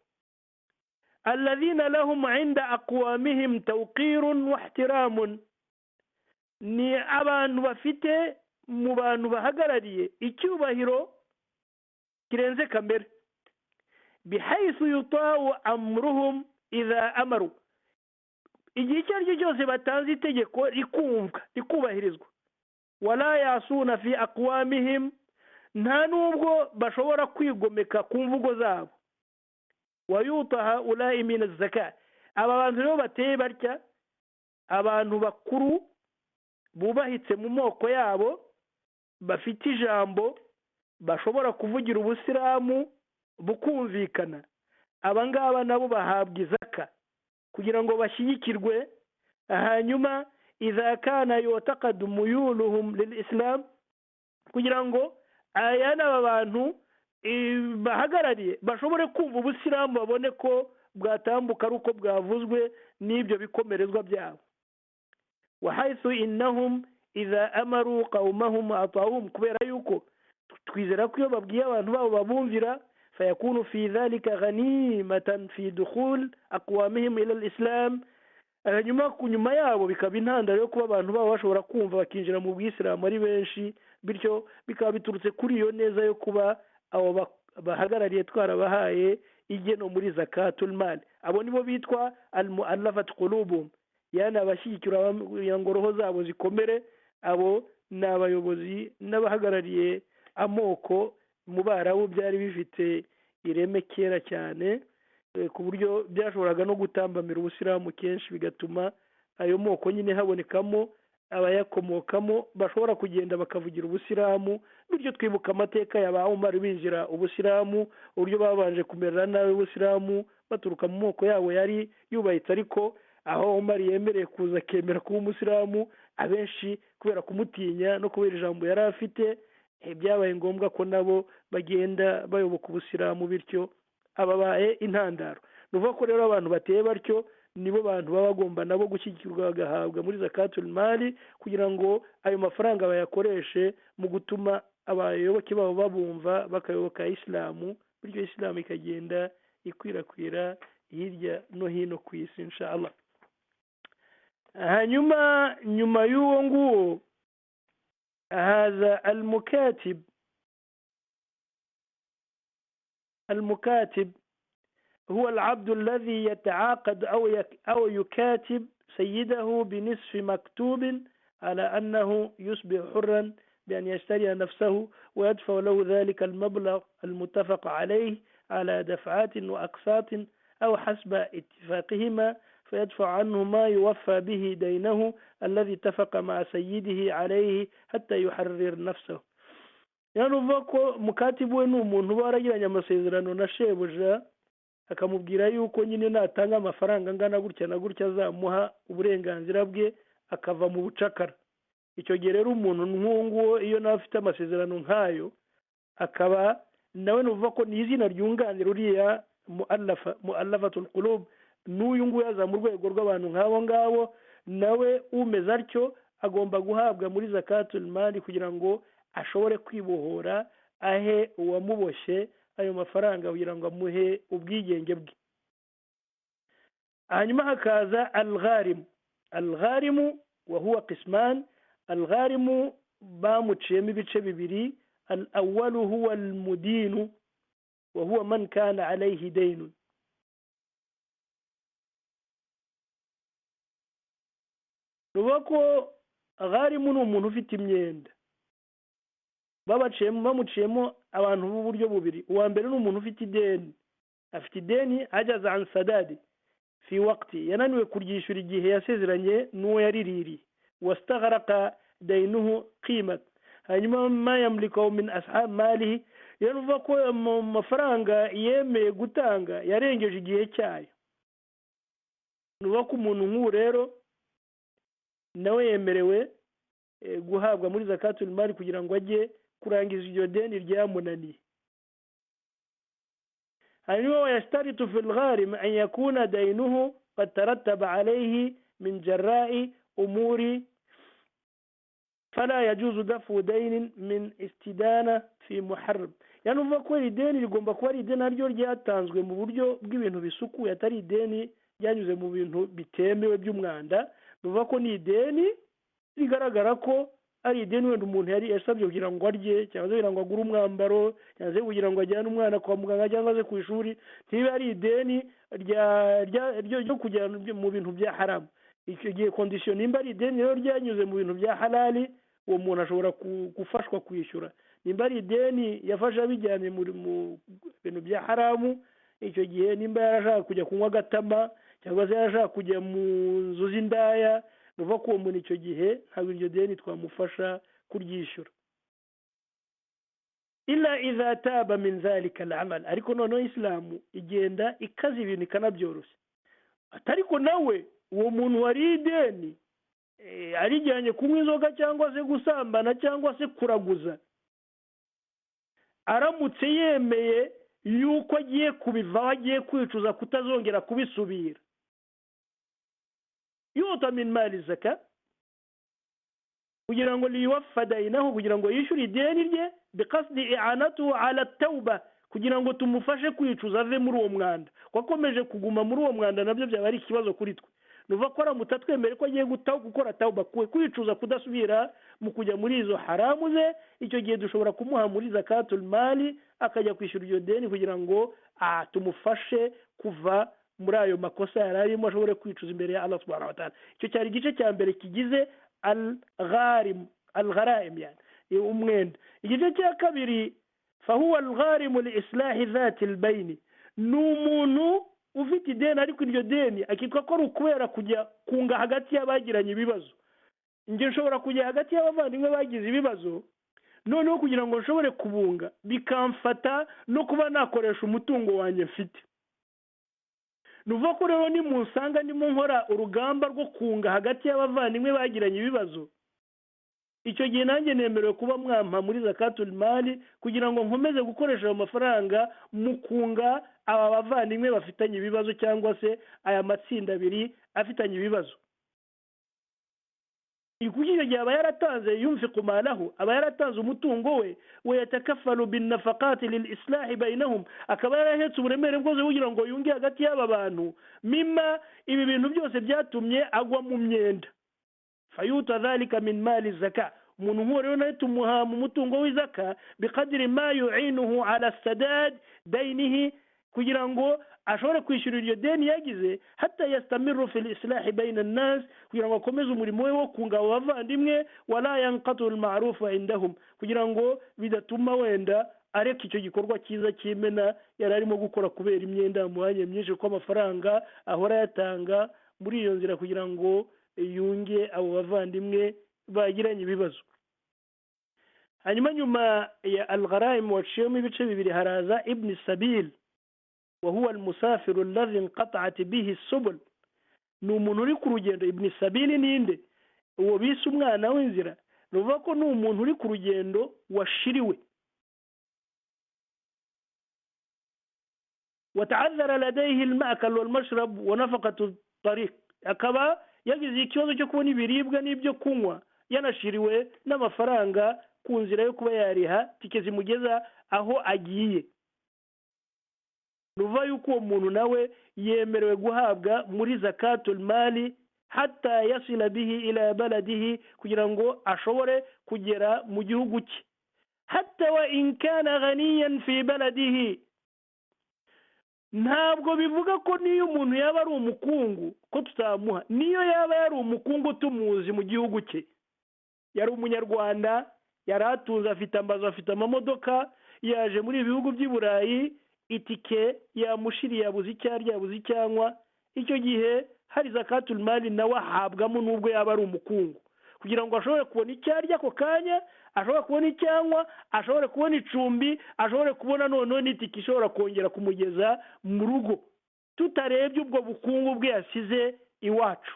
alladhina lahum inda aqwamihim tawqirun wa ihtiramun. Ni abantu bafite mu bantu bahagarariye icyubahiro kirenze kamere, bihaythu yuta'u amruhum idha amaru. Igihe icyo ari cyo cyose batanze itegeko rikumvwa, rikubahirizwa. Wala yasuna fi aqwamihim, nta nubwo bashobora kwigomeka ku mvugo zabo. Wayutaha ulai min az-zaka. Aba bantu rero bateye batya, abantu bakuru bubahitse mu moko yabo, bafite ijambo, bashobora kuvugira ubusilamu bukumvikana. Abangaba nabo bahabwa izaka kugira ngo bashyigikirwe. Hanyuma idha kana yutaqadu muyuluhum lilislam, kugira ngo aya n'aba bantu bahagarariye bashobore kumva ubusilamu, babone ko bwatambuka ari uko bwavuzwe n'ibyo bikomerezwa byabo. Wa haythu innahum idha amaru qawmahum atawum, kubera yuko twizera ko iyo babwiye abantu babo babumvira, fayakunu fi dhalika ghanimatan fi dukhul aqwamihim ila alislam. Nyuma yabo bikaba intandaro yo kuba abantu babo bashobora kumva bakinjira mu bwisilamu ari benshi, bityo bikaba biturutse kuri iyo neza yo kuba abo bahagarariye twarabahaye igeno muri zakatul mal. Abo nibo bitwa almuallafat qulubuhum, yani abashyigikira ngo roho zabo zikomere. Abo ni abayobozi n'abahagarariye amoko mu Barabu byari bifite ireme kera cyane, ku buryo byashoboraga no gutambamira ubusilamu kenshi, bigatuma ayo moko nyine habonekamo abayakomokamo bashobora kugenda bakavugira ubusilamu. Bityo twibuka amateka ya ba Umar binjira ubusilamu, uburyo babanje kumerera nabi ubusilamu baturuka mu moko yabo yari yubahitse, ariko aho Umar yemereye kuza akemera kuba umusilamu, abenshi kubera kumutinya no kubera ijambo yari afite, byabaye ngombwa ko nabo bagenda bayoboka ubusilamu, bityo ababaye intandaro. Nuvuga ko rero abantu bateye batyo nibo bantu baba bagomba nabo gushyigikirwa, bagahabwa muri zakatul mali, kugira ngo ayo mafaranga bayakoreshe mu gutuma abayoboke babo babumva bakayoboka Islamu, bityo Islamu ikagenda ikwirakwira hirya no hino ku isi inshallah. Hanyuma nyuma y'uwo nguwo haza al-mukatib. المكاتب هو العبد الذي يتعاقد أو يكاتب سيده بنصف مكتوب على أنه يصبح حرا بأن يشتري نفسه ويدفع له ذلك المبلغ المتفق عليه على دفعات وأقساط أو حسب اتفاقهما، فيدفع عنه ما يوفى به دينه الذي اتفق مع سيده عليه حتى يحرر نفسه. Yani uvuga ko mukatibu we ni umuntu uba waragiranye amasezerano na shebuja akamubwira yuko nyine natanga amafaranga angana gutya na gutya azamuha uburenganzira bwe akava mu bucakara. Icyo gihe rero umuntu nk'uwo iyo nawe afite amasezerano nk'ayo akaba nawe nuvuga ko ni izina ryunganira uriya mu'allafatul qulub, n'uyu nguyu aza mu rwego rw'abantu nk'abo ngabo, nawe umeze atyo agomba guhabwa muri zakatul mali kugira ngo ashobore kwibohora, ahe uwamuboshye ayo mafaranga kugira ngo amuhe ubwigenge bwe. hanyuma hakaza al-gharimu wa huwa qisman. al-gharimu bamuciyemo ibice bibiri. al-awwalu huwa al-mudinu wa huwa man kana alayhi daynun. nuvuga ko gharimu ni umuntu ufite imyenda. bamuciyemo abantu b'uburyo bubiri. uwa mbere ni umuntu ufite ideni, afite ideni ajaza an sadadi fi waqti, yananiwe kuryishyura igihe yasezeranye n'uwo yariririye. wastagharaka dainuhu qimat, hanyuma ma yamlikahu min ashab malihi, yanuva ko amafaranga yemeye gutanga yarengeje igihe cyayo. nuvuga ko umuntu nk'uwo rero nawe yemerewe guhabwa muri zakatul mali kugira ngo ajye kurangiza iryo deni ryamunaniye. hanyuma wayastaritu fil gharim an yakuna dainuhu qad tarattaba alayhi min jarra'i umuri fala yajuzu dafu dainin min istidana fi muharram. yani uvuga ko ideni rigomba kuba ari ideni naryo ryatanzwe mu buryo bw'ibintu bisukuye, atari ideni ryanyuze mu bintu bitemewe by'umwanda. nuvuga ko ni ideni rigaragara ko ari ideni wenda umuntu yari yasabye kugira ngo arye, cyangwa se kugira ngo agure umwambaro, cyangwa se kugira ngo ajyane umwana kwa muganga cyangwa se ku ishuri. ntibe ari ideni ryo kujya mu bintu bya haramu. icyo gihe kondisiyo nimba ari ideni rero ryanyuze mu bintu bya halali, uwo muntu ashobora gufashwa kwishyura. nimba ari ideni yafashe abijyanye mu bintu bya haramu, icyo gihe nimba yarashaka kujya kunywa agatama cyangwa se yarashaka kujya mu nzu z'indaya, nuva ko uwo muntu icyo gihe ntabwo iryo deni twamufasha kuryishyura. illa idha taba min zalika al-amal. ariko noneho Islamu igenda ikaza ibintu ikanabyoroshya. atariko nawe uwo muntu wari ideni arijyanye kunywa inzoga cyangwa se gusambana cyangwa se kuraguza, aramutse yemeye yuko agiye kubivaho, agiye kwicuza kutazongera kubisubira, yuta min mali zaka, kugira ngo liwaffa dainahu, kugira ngo yishyure ideni rye, biqasdi i'anatuhu ala tauba, kugira ngo tumufashe kwicuza ave muri uwo mwanda. kwakomeje kuguma muri uwo mwanda nabyo byaba ari ikibazo kuri twe. nuva ko aramutse twemere ko agiye gukora tauba, kwicuza kudasubira mu kujya muri izo haramu ze, icyo gihe dushobora kumuha muri zakatul mali akajya kwishyura iryo deni kugira ngo tumufashe kuva muri ayo makosa yari arimo, ashobore kwicuza imbere ya Allah subhanahu wa ta'ala. icyo cyari igice cya mbere kigize al-gharaim, yani umwenda. igice cya kabiri fahuwa al-gharimu li islahi dhati al-bayn, ni umuntu ufite ideni ariko iryo deni akitwa ko ari ukubera kujya kunga hagati y'abagiranye ibibazo. njye nshobora kujya hagati y'abavandimwe bagize ibibazo, noneho kugira ngo nshobore kubunga bikamfata no kuba nakoresha umutungo wanjye mfite. nuvuga ko rero nimunsanga ndimo nkora urugamba rwo kunga hagati y'abavandimwe bagiranye ibibazo, icyo gihe nanjye nemerewe kuba mwampa muri zakatul mali kugira ngo nkomeze gukoresha ayo mafaranga mu kunga aba bavandimwe bafitanye ibibazo cyangwa se aya matsinda abiri afitanye ibibazo. icyo gihe aba yaratanze yumfiqu malahu, aba yaratanze umutungo we, yatakaffalu bin nafaqati lil islahi bainahum, akaba yarahetse uburemere bwose kugira ngo yunge hagati y'aba bantu, mima ibi bintu byose byatumye agwa mu myenda. fayuta dhalika min mali zaka, umuntu nk'uwo rero nawe tumuha mu mutungo w'izaka biqadri ma yu'inuhu ala sadad dainihi, kugira ngo ashobore kwishyura iryo deni yagize, hatta yastamiru fil islahi bayna an-nas, kugira ngo akomeze umurimo we wo kunga abo bavandimwe, wala yanqatu al-ma'rufa indahum, kugira ngo bidatuma wenda areka icyo gikorwa cyiza cy'imena yari arimo gukora kubera imyenda yamuhanye myinshi, ko amafaranga ahora yatanga muri iyo nzira kugira ngo yunge abo bavandimwe bagiranye ibibazo. hanyuma nyuma ya al-gharaim waciyemo ibice bibiri haraza ibn sabil. وهو المسافر الذي انقطعت به السبل ni umuntu uri ku rugendo. ibn sabili ninde? uwo bise umwana w'inzira. ruvuga ko ni umuntu uri ku rugendo washiriwe. وتعذر لديه المأكل والمشرب ونفقة الطريق. akaba yagize ikibazo cyo kubona ibiribwa n'ibyo kunywa, yanashiriwe n'amafaranga ku nzira yo kuba yariha tike zimugeza aho agiye. ruva yuko uwo muntu nawe yemerewe guhabwa muri zakatul mali hatta yasila bihi ila baladihi, kugira ngo ashobore kugera mu gihugu cye. hatta wa in kana ghaniyan fi baladihi. ntabwo bivuga ko niyo umuntu yaba ari umukungu ko tutamuha. niyo yaba yari umukungu tumuzi mu gihugu cye, yari umunyarwanda, yari atunze, afite amazu, afite amamodoka, yaje muri ibi bihugu by'i Burayi, itike yamushiriye, yabuze icyo arya, yabuze icyanywa, icyo gihe hari zakatul mali nawe ahabwamo nubwo yaba ari umukungu, kugira ngo ashobore kubona icyo arya ako kanya, ashobore kubona icyanywa, ashobore kubona icumbi, ashobore kubona noneho n'itike ishobora kongera kumugeza mu rugo, tutarebye ubwo bukungu bwe yasize iwacu.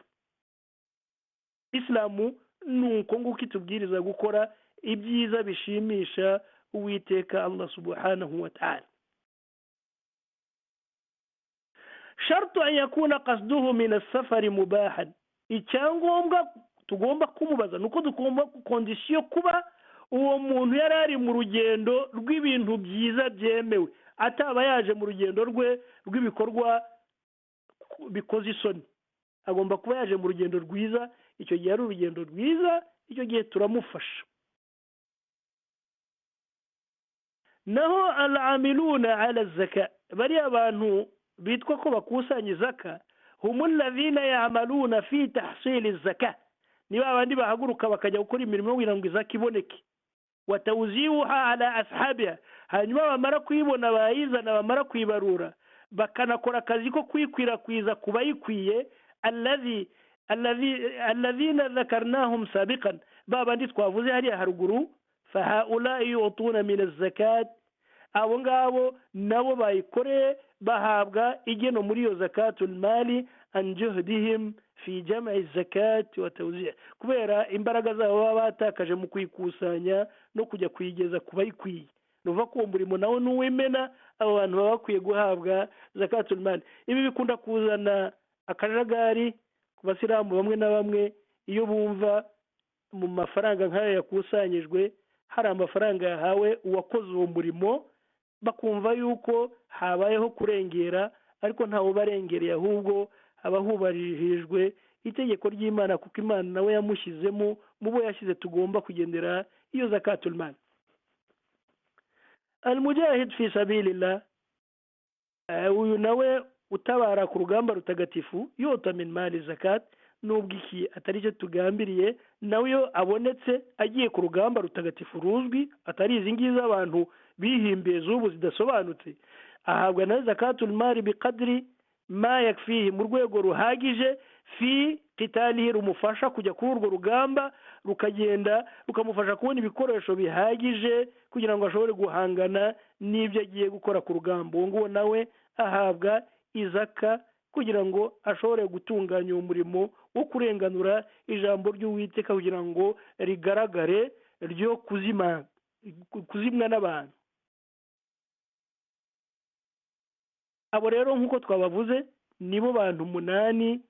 Islamu ni uko nguko itubwiriza gukora ibyiza bishimisha Uwiteka Allah subhanahu wa ta'ala. shartu an yakuna qasduhu min as-safari mubahan. icyangombwa tugomba kumubaza nuko tugomba kondisiyo kuba uwo muntu yari ari mu rugendo rw'ibintu byiza byemewe, ataba yaje mu rugendo rwe rw'ibikorwa bikoze isoni. agomba kuba yaje mu rugendo rwiza. icyo gihe ari urugendo rwiza, icyo gihe turamufasha. naho al-amiluna ala zaka, bari abantu bitwa ko bakusanya zaka, humul ladhina ya'maluna fi tahsil zaka, ni babandi bahaguruka bakajya gukora imirimo kugira ngo izaka iboneke. watawzi'uha ala ashabiha, hanyuma bamara kuyibona bayizana, bamara kuyibarura bakanakora akazi ko kwikwirakwiza kubayikwiye. alladhina dhakarnahum sabiqan, babandi twavuze hariya haruguru. fahaula yu'tuna min az-zakat, abo ngabo nabo bayikoreye bahabwa igeno muri iyo zakatul mali an juhdihim fi jam'i zakat wa tawzi', kubera imbaraga zabo baba batakaje mu kuyikusanya no kujya kuyigeza kubayikwiye. nuva ko umurimo nawo n'uwimena, abo bantu baba bakwiye guhabwa zakatul mali. ibi bikunda kuzana akajagari ku basilamu bamwe na bamwe iyo bumva mu mafaranga nk'ayo yakusanyijwe hari amafaranga yahawe uwakoze uwo murimo, bakumva yuko habayeho kurengera, ariko ntawe barengereye, ahubwo haba hubahirijwe itegeko ry'Imana, kuko Imana nawe yamushyizemo mu bo yashyize tugomba kugendera iyo zakatul mali. al-mujahid fi sabilillah, uyu nawe utabara ku rugamba rutagatifu, yota min mali zakat, nubwo iki atari cyo tugambiriye, nawe iyo abonetse agiye ku rugamba rutagatifu ruzwi, atari izi ngizi abantu bihimbiye z'ubu zidasobanutse, ahabwa na zakatul mali biqadri ma yakfihi, mu rwego ruhagije, fi qitalihi, rumufasha kujya kuri urwo rugamba, rukagenda rukamufasha kubona ibikoresho bihagije kugira ngo ashobore guhangana n'ibyo agiye gukora ku rugamba. uwo nguwo nawe ahabwa izaka kugira ngo ashobore gutunganya uwo murimo wo kurenganura ijambo ry'Uwiteka kugira ngo rigaragare, ryo kuzimwa n'abantu. abo rero nk'uko twabavuze nibo bantu 8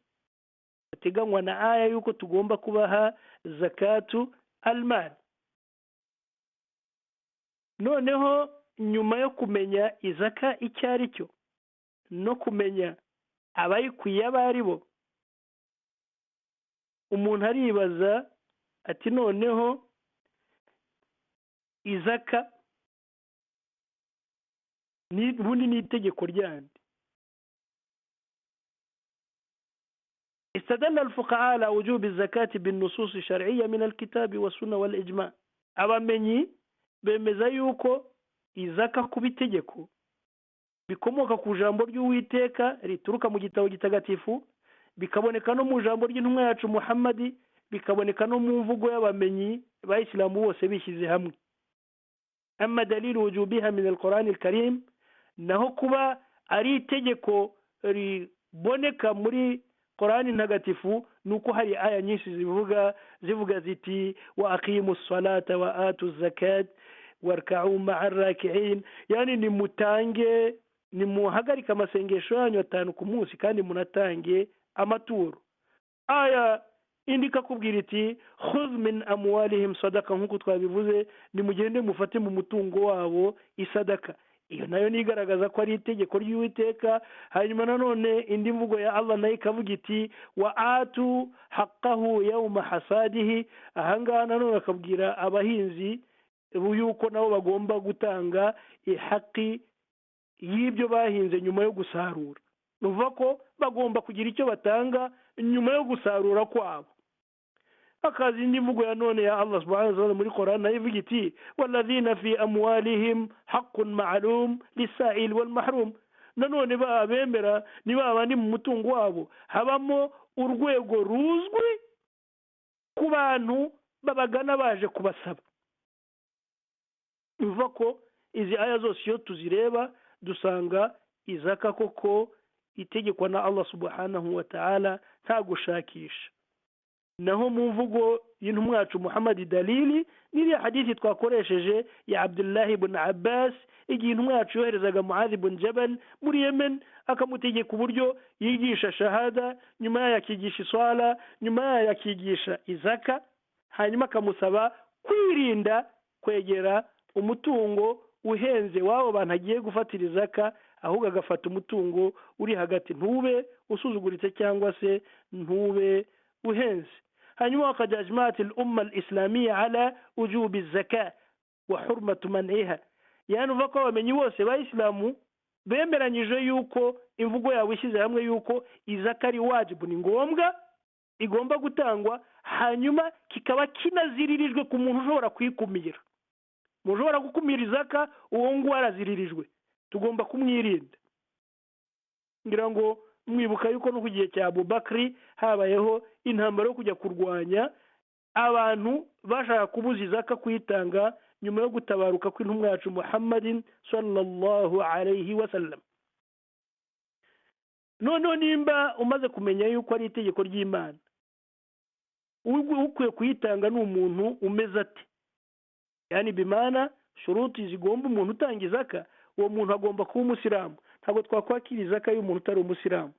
bateganywa na aya yuko tugomba kubaha zakatu al-mal. noneho nyuma yo kumenya izaka icyo ari cyo no kumenya abayikwiye abo ari bo, umuntu aribaza ati noneho izaka ubundi ni itegeko ryandi. استدل الفقهاء على وجوب الزكاة بالنصوص الشرعية من الكتاب والسنة والإجماع. abamenyi bemeza yuko izaka kuba itegeko bikomoka ku jambo ry'Uwiteka rituruka mu gitabo gitagatifu, bikaboneka no mu jambo ry'intumwa yacu Muhammad, bikaboneka no mu mvugo y'abamenyi b'Islamu bose bishyize hamwe. amma dalilu wujubiha min al-Qur'an al-Karim, naho kuba ari itegeko riboneka muri Qur'ani ntagatifu, nuko hari aya nyinshi zivuga ziti wa aqimu salata wa atu zakat warka'u ma'a raki'in, yani ni muhagarika amasengesho yanyu 5 ku munsi kandi munatange amaturo. Aya indika kubwira iti khudh min amwalihim sadaqa, nkuko twabivuze ni mugende mufate mu mutungo wabo isadaka. Iyo nayo nigaragaza ko ari itegeko ry'Uwiteka. Hanyuma nanone indi mvugo ya Allah nayo ikavuga iti wa atu haqqahu yawma hasadihi, ahangaha nanone akabwira abahinzi yuko nabo bagomba gutanga ihaqi y'ibyo bahinze nyuma yo gusarura. Nuvuga ko bagomba kugira icyo batanga nyuma yo gusarura kwabo. Akazi indi mvugo ya none ya Allah subhanahu wa ta'ala muri Qur'an nayo ivuga iti walladhina fi amwalihim haqqun ma'lum lis-sa'il wal mahrum. Nanone bemera ni babandi mu mutungo wabo habamo urwego ruzwi ku bantu babagana baje kubasaba. Uvuga ko izi aya zose iyo tuzireba dusanga izaka koko itegekwa na Allah subhanahu wa ta'ala nta gushakisha. Naho mu mvugo y'intumwa yacu Muhammad dalili n'iri hadithi twakoresheje ya Abdullah ibn Abbas igihe intumwa yacu yoherezaga Muadh ibn Jabal muri Yemen, akamutegeka uburyo yigisha shahada, nyuma yakigisha swala, nyuma yakigisha izaka, hanyuma akamusaba kwirinda kwegera umutungo uhenze wabo bantu agiye gufatira izaka, ahubwo agafata umutungo uri hagati, ntube usuzuguritse cyangwa se ntube uhenze. hanyuma wakajya ijma'at al-umma al-islamiyya ala wujub az-zakah wa hurmat man'iha, yani uva ko abamenyi bose bayisilamu bemeranyije yuko imvugo yawe ishyize hamwe yuko izaka ari wajibu, ni ngombwa, igomba gutangwa, hanyuma kikaba kinaziririjwe ku muntu ushobora kwikumira. Mushobora gukumira izaka, uwo nguwo araziririjwe, tugomba kumwirinda. Ngira ngo mwibuka yuko no ku gihe cya Abubakri habayeho intambara yo kujya kurwanya abantu bashaka kubuza izaka kuyitanga nyuma yo gutabaruka kw'intumwa yacu Muhammadin sallallahu alayhi wa sallam. Noneho nimba umaze kumenya yuko ari itegeko ry'Imana, ukwiye kuyitanga ni umuntu umeze ati, yani bimana shuruti zigomba umuntu utanga izaka, uwo muntu agomba kuba umusilamu. Ntabwo twakwakira izaka y'umuntu utari umusilamu.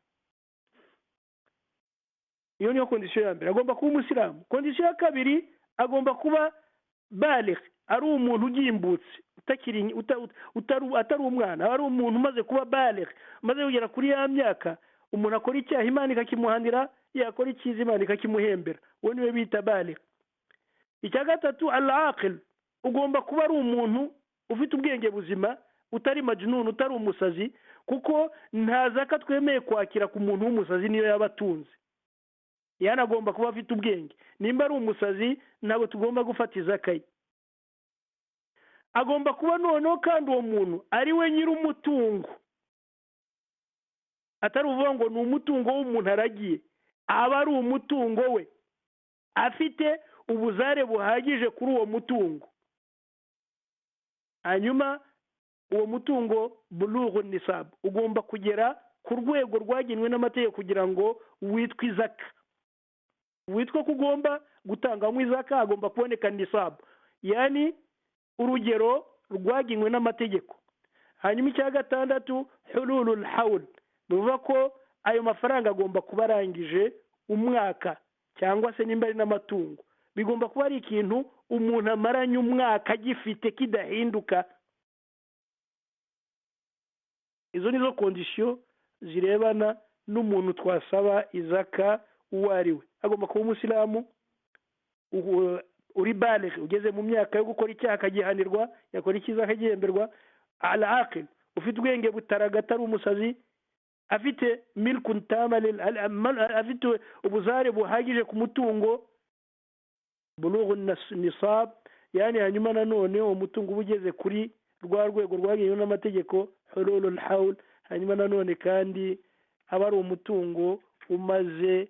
Iyo niyo kondisiyo ya mbere, agomba kuba umusilamu. Kondisiyo ya kabiri, agomba kuba baligh, ari umuntu ugimbutse, atari umwana, ari umuntu umaze kuba baligh, umaze kugera kuri ya myaka umuntu akora icyaha Imana ikakimuhanira, yakora icyiza Imana ikakimuhembera, uwo niwe bita baligh. Icya gatatu, al-aqil, ugomba kuba ari umuntu ufite ubwenge buzima, utari majnun, utari umusazi, kuko nta zaka twemeye kwakira ku muntu w'umusazi niyo yabatunze. Yani agomba kuba afite ubwenge. Nimba ari umusazi ntabwo tugomba gufata izaka ye. Agomba kuba noneho kandi uwo muntu ari we nyiri umutungo, atari uvuga ngo ni umutungo w'umuntu aragiye, aba ari umutungo we, afite ubuzare buhagije kuri uwo mutungo. Hanyuma uwo mutungo bulughu nisab, ugomba kugera ku rwego rwagenwe n'amategeko kugira ngo witwe izaka. Witwa ko ugomba gutangamo izaka, agomba kuboneka nisab, yani urugero rwagenwe n'amategeko. Hanyuma icya gatandatu, hululul hawl, bivuga ko ayo mafaranga agomba kuba arangije umwaka, cyangwa se nimba ari n'amatungo bigomba kuba ari ikintu umuntu amaranye umwaka gifite kidahinduka. Izo nizo kondisiyo zirebana n'umuntu twasaba izaka uwo ari we. Agomba kuba umusilamu, uri baligh, ugeze mu myaka yo gukora icyaha akagihanirwa, yakora icyiza akagihemberwa. Al-aqil, ufite ubwenge butaragata, ari umusazi, afite milkun tamal, afite ubuzare buhagije ku mutungo, bulughu nisab, yani hanyuma nanone uwo mutungo uba ugeze kuri rwa rwego rwagenwe n'amategeko, hululul hawl, hanyuma nanone kandi aba ari umutungo umaze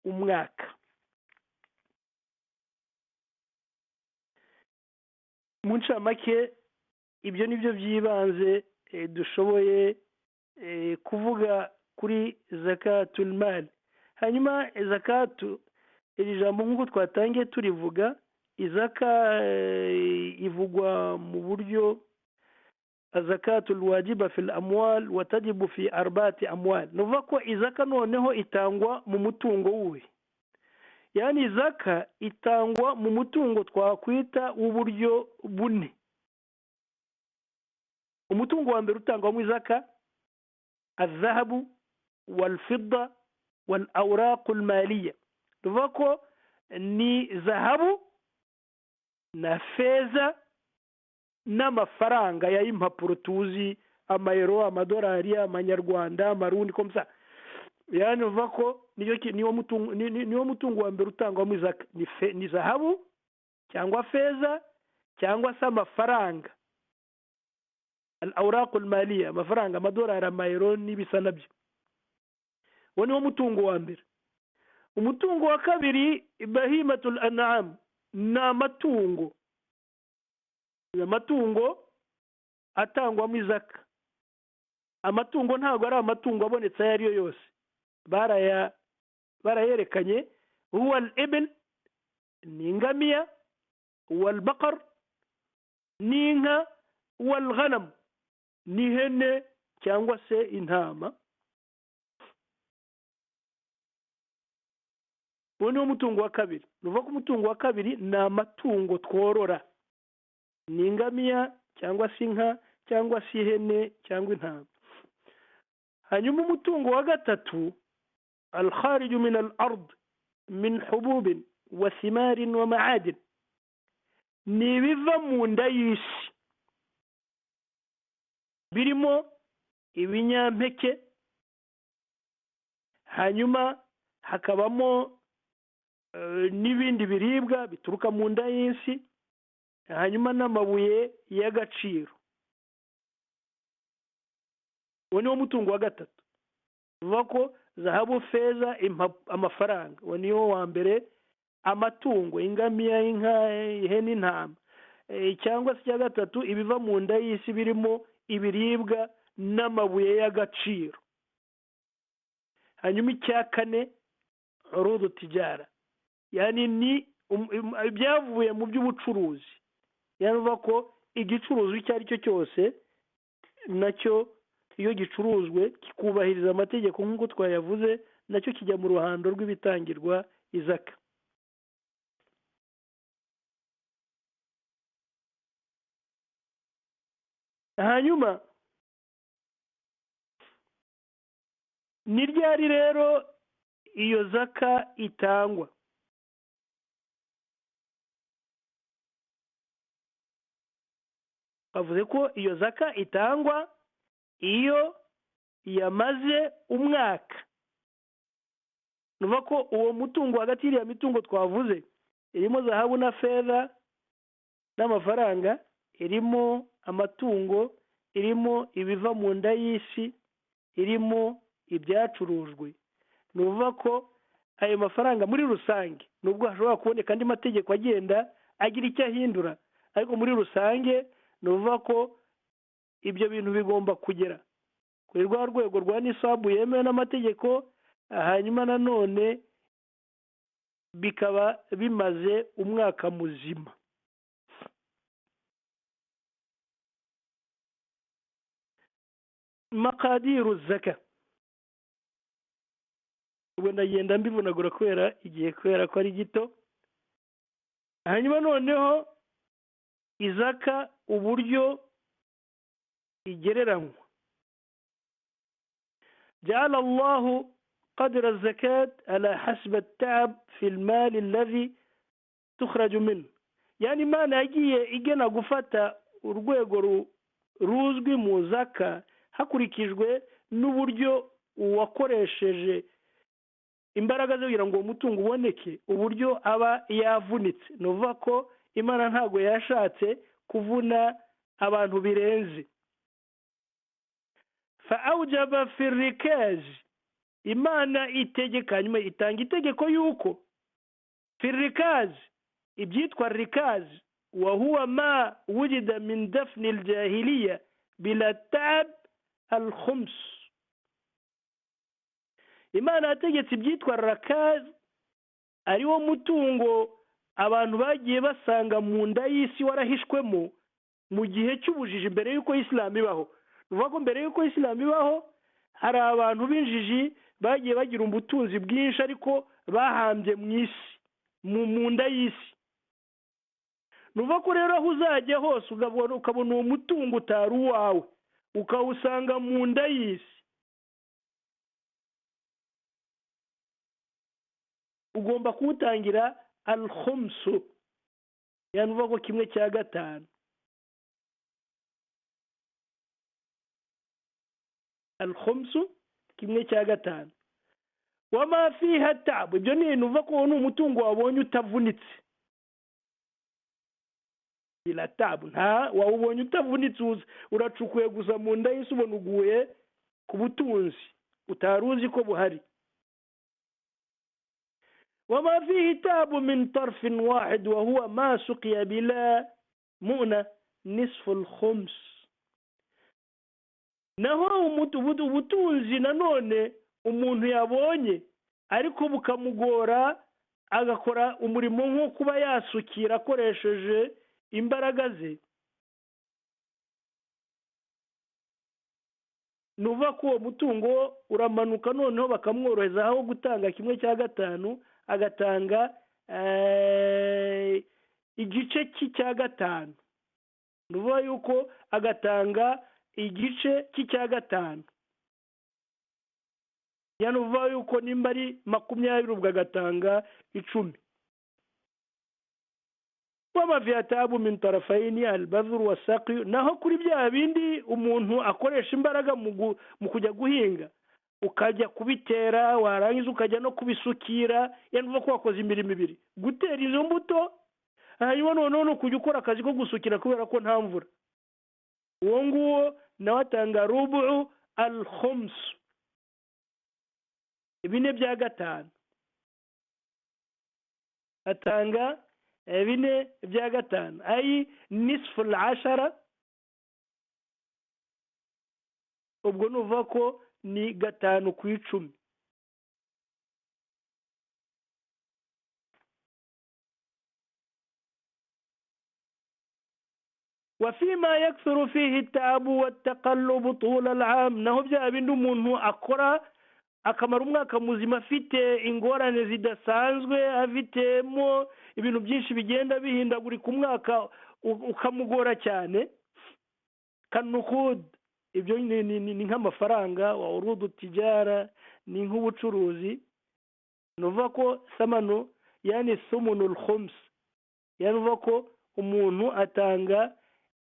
umwaka. Mu ncamake ibyo nibyo byibanze dushoboye kuvuga kuri zakatul mal. Hanyuma zakatu iri jambo nk'uko twatangiye turivuga, izaka ivugwa mu buryo zakatul wajiba fil amwal wa tajibu fi arba'ati amwal. Nuvuga ko izaka noneho itangwa mu mutungo wuhe, yani izaka itangwa mu mutungo twakwita w'uburyo bune. Umutungo wa mbere utangwamo izaka الذهب والفضة والأوراق المالية. Nuvuga ko ni zahabu na feza n'amafaranga y'impapuro tuzi, amayero, amadolari, amanyarwanda, amarundi komsa. Yani nuvuga ko niwo mutungo wa mbere utangwamo izaka, ni zahabu cyangwa feza cyangwa se amafaranga, al-awraq al-maliya, amafaranga, amadolari, amayero n'ibisa nabyo. Uwo niwo mutungo wa mbere. Umutungo wa kabiri bahimatul an'am, ni amatungo atangwamo izaka. Amatungo ntabwo ari amatungo abonetse ayo ariyo yose, barayerekanye. huwa al-ibn, ni ingamiya, huwa al-baqar, ni inka, huwa al-ghanam, ni ihene cyangwa se intama. uwo niwo mutungo wa kabiri. Nuvuga ko umutungo wa kabiri ni amatungo tworora, ni ingamiya cyangwa se inka cyangwa se ihene cyangwa intama. Hanyuma umutungo wa gatatu al-khariju min al-ard min hububin wa thimarin wa ma'adin, ni ibiva mu nda y'isi birimo ibinyampeke, hanyuma hakabamo n'ibindi biribwa bituruka mu nda y'isi, hanyuma n'amabuye y'agaciro. uwo niwo mutungo wa gatatu. Bivuga ko zahabu, feza, amafaranga, uwo niwo wa mbere. Amatungo, ingamiya, inka, ihene, intama. Cyangwa se icya gatatu, ibiva mu nda y'isi birimo ibiribwa n'amabuye y'agaciro. Hanyuma icya kane urudu tijara, yani ni ibyavuye mu by'ubucuruzi. Yani uvuga ko igicuruzwa icyo ari cyo cyose nacyo iyo gicuruzwe kikubahiriza amategeko nk'uko twayavuze, nacyo kijya mu ruhando rw'ibitangirwa izaka. Hanyuma ni ryari rero iyo zaka itangwa? Bavuze ko iyo zaka itangwa iyo yamaze umwaka. Nuvuga ko uwo mutungo hagati y'iriya mitungo twavuze irimo zahabu na feza n'amafaranga, irimo amatungo, irimo ibiva mu nda y'isi, irimo ibyacurujwe. Nuvuga ko ayo mafaranga muri rusange, nubwo hashobora kuboneka andi mategeko agenda agira icyo ahindura, ariko muri rusange nuvuga ko ibyo bintu bigomba kugera kuri rwa rwego rwa nisabu yemewe n'amategeko, hanyuma nanone bikaba bimaze umwaka muzima. Makadiru zaka, ubwo ndagenda mbivunagura kubera igihe, kubera ko ari gito. Hanyuma noneho izaka uburyo igereranywa. جعل الله قدر الزكاة على حسب التعب في المال الذي تخرج منه. يعني Imana yagiye igena gufata urwego ruzwi mu zaka hakurikijwe n'uburyo uwakoresheje imbaraga zo kugira ngo umutungo uboneke, uburyo aba yavunitse. Nuvuga ko Imana ntago yashatse kuvuna abantu birenze. فأوجب في الركاز, Imana itegeka, nyuma itanga itegeko yuko في الركاز, ibyitwa rikaz, وهو ما وجد من دفن الجاهلية بلا تعب الخمس. imana yategetse ibyitwa rakazi ariwo mutungo abantu bagiye basanga mu nda y'isi warahishwemo mu gihe cy'ubujiji mbere y'uko isilamu ibaho. ni ukuvuga ko mbere y'uko isilamu ibaho hari abantu b'injiji bagiye bagira ubutunzi bwinshi ariko bahambye mu isi mu nda y'isi. ni ukuvuga ko rero aho uzajya hose ukabona uwo mutungo utari uwawe ukawusanga mu nda y'isi, ugomba kuwutangira al-khumsu, yani uvuga ko 1/5. al-khumsu 1/5. wama fiha tabu, ibyo ni uvuga ko ni umutungo wabonye utavunitse bila tabu, nta wawubonye utavunitse uracukuye gusa mu nda y'isi ubona uguye ku butunzi utari uzi ko buhari. وما فيه تاب من طرف واحد وهو ما سقي بلا مؤنة نصف الخمس. naho ubutunzi nanone umuntu yabonye ariko bukamugora agakora umurimo nko kuba yasukira akoresheje imbaraga ze, nuva ko uwo mutungo uramanuka noneho bakamworoheza aho gutanga 1/5 agatanga igice cy'5. nuvuga yuko agatanga igice cy'5, yani uvuga yuko nimba ari 20 ubwo agatanga 10. wama fiha tabu min tarafaini al-badhr was-saqi, naho kuri bya bindi umuntu akoresha imbaraga mu kujya guhinga ukajya kubitera warangiza ukajya no kubisukira, yani uvuga ko wakoze imirimo ibiri, gutera izo mbuto hanyuma noneho no kujya ukora akazi ko gusukira kubera ko nta mvura. uwo nguwo nawe atanga rubu al-khums, 4/5. atanga 4/5 ayi nisfu al-ashara, ubwo nuvuga ko ni 5/10. وفيما يكثر فيه التعب والتقلب طول العام, naho bya bindi umuntu akora akamara umwaka muzima afite ingorane zidasanzwe, afitemo ibintu byinshi bigenda bihindagurika, umwaka ukamugora cyane. kanukud, ibyo ni nk'amafaranga wa urudu tijara, ni nk'ubucuruzi. nuvuga ko samano yani sumunul khums, yani uvuga ko umuntu atanga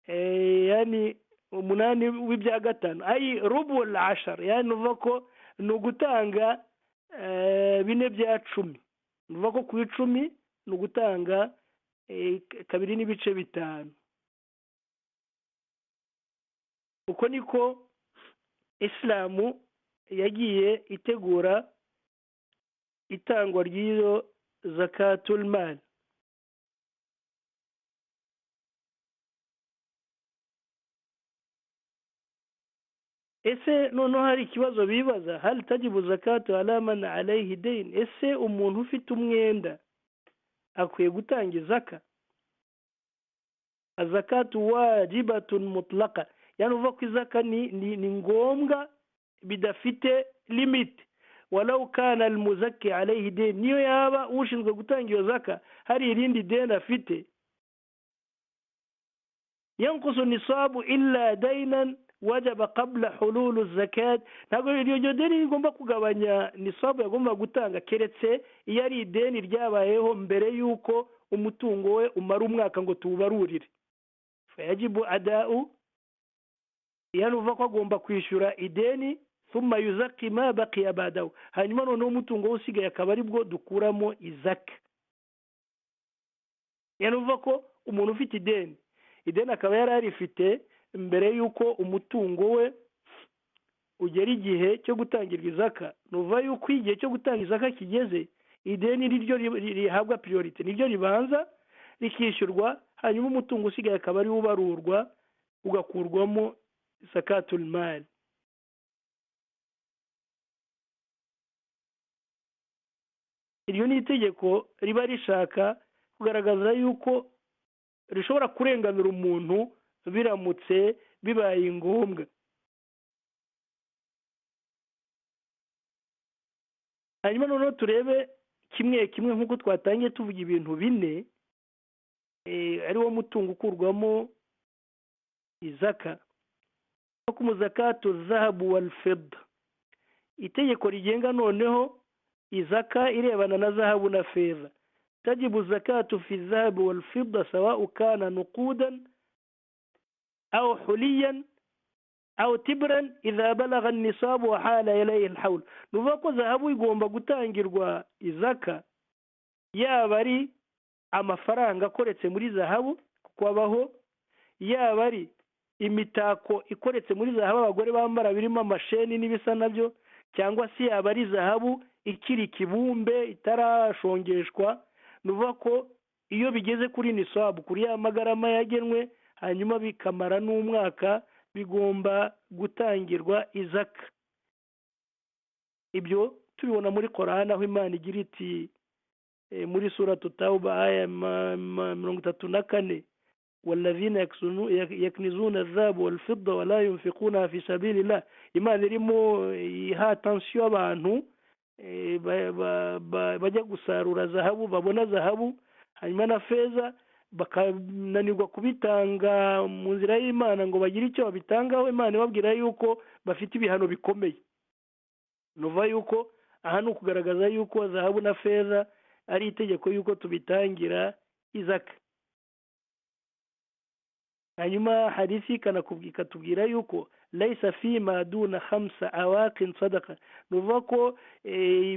yani 8/5 ayi rubu al-ashar, yani uvuga ko ni ugutanga 4/10. nuvuga ko ku 10 ni ugutanga 2.5. uko niko Islamu yagiye itegura itangwa ry'iyo zakatul mal. ese noneho hari ikibazo bibaza, hal tajibu zakatu ala man alayhi dayn, ese umuntu ufite umwenda akwiye gutanga izaka? azakatu wajibatun mutlaqa, yani uvuga ko izaka ni ngombwa bidafite limit. walau kana almuzakki alayhi dayn, niyo yaba ushinzwe gutanga iyo zaka hari irindi deni afite. yanqusu nisabu illa daynan wajaba qabla hululu zakat, ntabwo iryo deni rigomba kugabanya nisabu yagomba gutanga keretse iyo ari ideni ryabayeho mbere y'uko umutungo we umara umwaka ngo tuwubarurire. fayajibu adau, yani uvuga ko agomba kwishyura ideni, thumma yuzaki ma baqiya ba'dahu, hanyuma noneho umutungo usigaye akaba ari bwo dukuramo izaka. yani uvuga ko umuntu ufite ideni akaba yari arifite mbere y'uko umutungo we ugera igihe cyo gutangirwa izaka, nuva yuko igihe cyo gutanga izaka kigeze, ideni niryo rihabwa priority, niryo ribanza rikishyurwa, hanyuma umutungo usigaye akaba ari ubarurwa ugakurwamo zakatul mal. iryo ni itegeko riba rishaka kugaragaza yuko rishobora kurenganura umuntu biramutse bibaye ngombwa. Hanyuma noneho turebe kimwe kimwe nk'uko twatangiye tuvuga ibintu bine ari wo mutungo ukurwamo izaka. Hukumu zakatu zahabu wal fidda, itegeko rigenga noneho izaka irebana na zahabu na fedha. Tajibu zakatu fi zahabu wal fidda sawa'u kana nuqudan aw huliyan aw tibran idha balagha an-nisab wa hala ilayhi al-hawl. Nuvako zahabu igomba gutangirwa izaka yaba ari amafaranga akoretse muri zahabu kuko abaho, yaba ari imitako ikoretse muri zahabu abagore bambara birimo amasheni n'ibisa nabyo, cyangwa se yaba ari zahabu ikiri kibumbe itarashongeshwa. Nuvuga ko iyo bigeze kuri nisabu, kuri ya magarama yagenwe, hanyuma bikamara n'umwaka, bigomba gutangirwa izaka. Ibyo tubibona muri Qur'an aho Imana igira iti muri suratu Tauba aya 34, والذين يكنزون الذهب والفضة ولا ينفقونها في سبيل الله. Imana irimo iha attention abantu bajya gusarura zahabu, babona zahabu hanyuma na feza bakananirwa kubitanga mu nzira y'Imana ngo bagire icyo babitangaho. Imana ibabwira yuko bafite ibihano bikomeye. Nuva yuko aha ni ukugaragaza yuko zahabu na feza ari itegeko yuko tubitangira izaka. Hanyuma hadithi ikatubwira yuko laisa fima duna 5 awaqin sadaqa. Nuvuga ko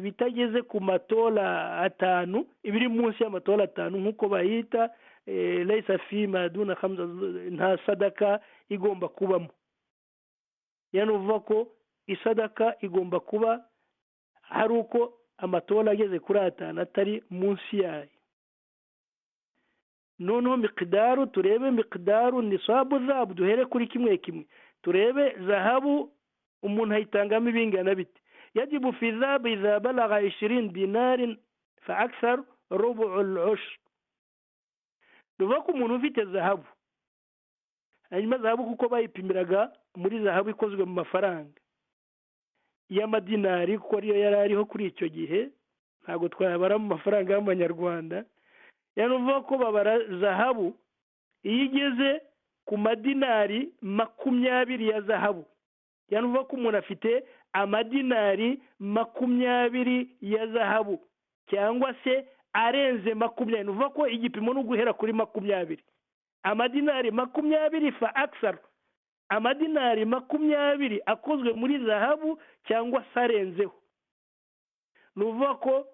bitageze ku matola 5, ibiri munsi y'amatola 5 nkuko bayita, laisa fima duna 5 nta sadaka igomba kubamo. Yanuvuga ko isadaka igomba kuba hari uko amatola ageze kuri 5 atari munsi yayo. Noneho miqdaru, turebe miqdaru nisabu zahabu, duhere kuri kimwe kimwe. Turebe zahabu umuntu ayitangamo ibingana bite. Yajibu fi zahabu idha balagha 20 dinarin fa akthar rubu' al-ushr. Nuvuga ko umuntu ufite zahabu, hanyuma zahabu kuko bayipimiraga muri zahabu ikozwe mu mafaranga y'amadinari kuko ariyo yari ariho kuri icyo gihe, ntabwo twayabara mu mafaranga y'amanyarwanda. Yanuvuga ko babara zahabu iyo igeze ku madinari 20 ya zahabu. Yanuvuga ko umuntu afite amadinari 20 ya zahabu cyangwa se arenze 20. Nuvuga ko igipimo no guhera kuri 20. Amadinari 20 fa aksar, amadinari 20 akozwe muri zahabu cyangwa sarenzeho. Nuvuga ko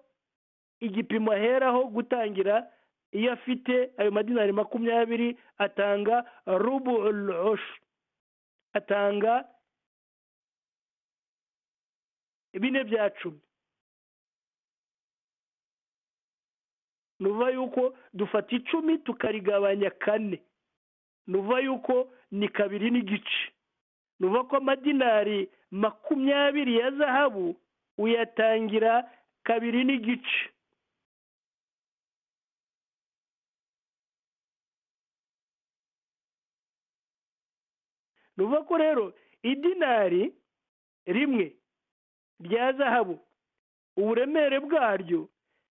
igipimo aheraho gutangira iyo afite ayo madinari 20 atanga rubu'ul ushr, atanga 4/10. Nuvuga yuko dufata 10 tukarigabanya 4, nuvuga yuko ni 2.5. Nuvuga ko amadinari 20 ya zahabu uyatangira 2.5. Nuvuga ko rero idinari rimwe rya zahabu uburemere bwaryo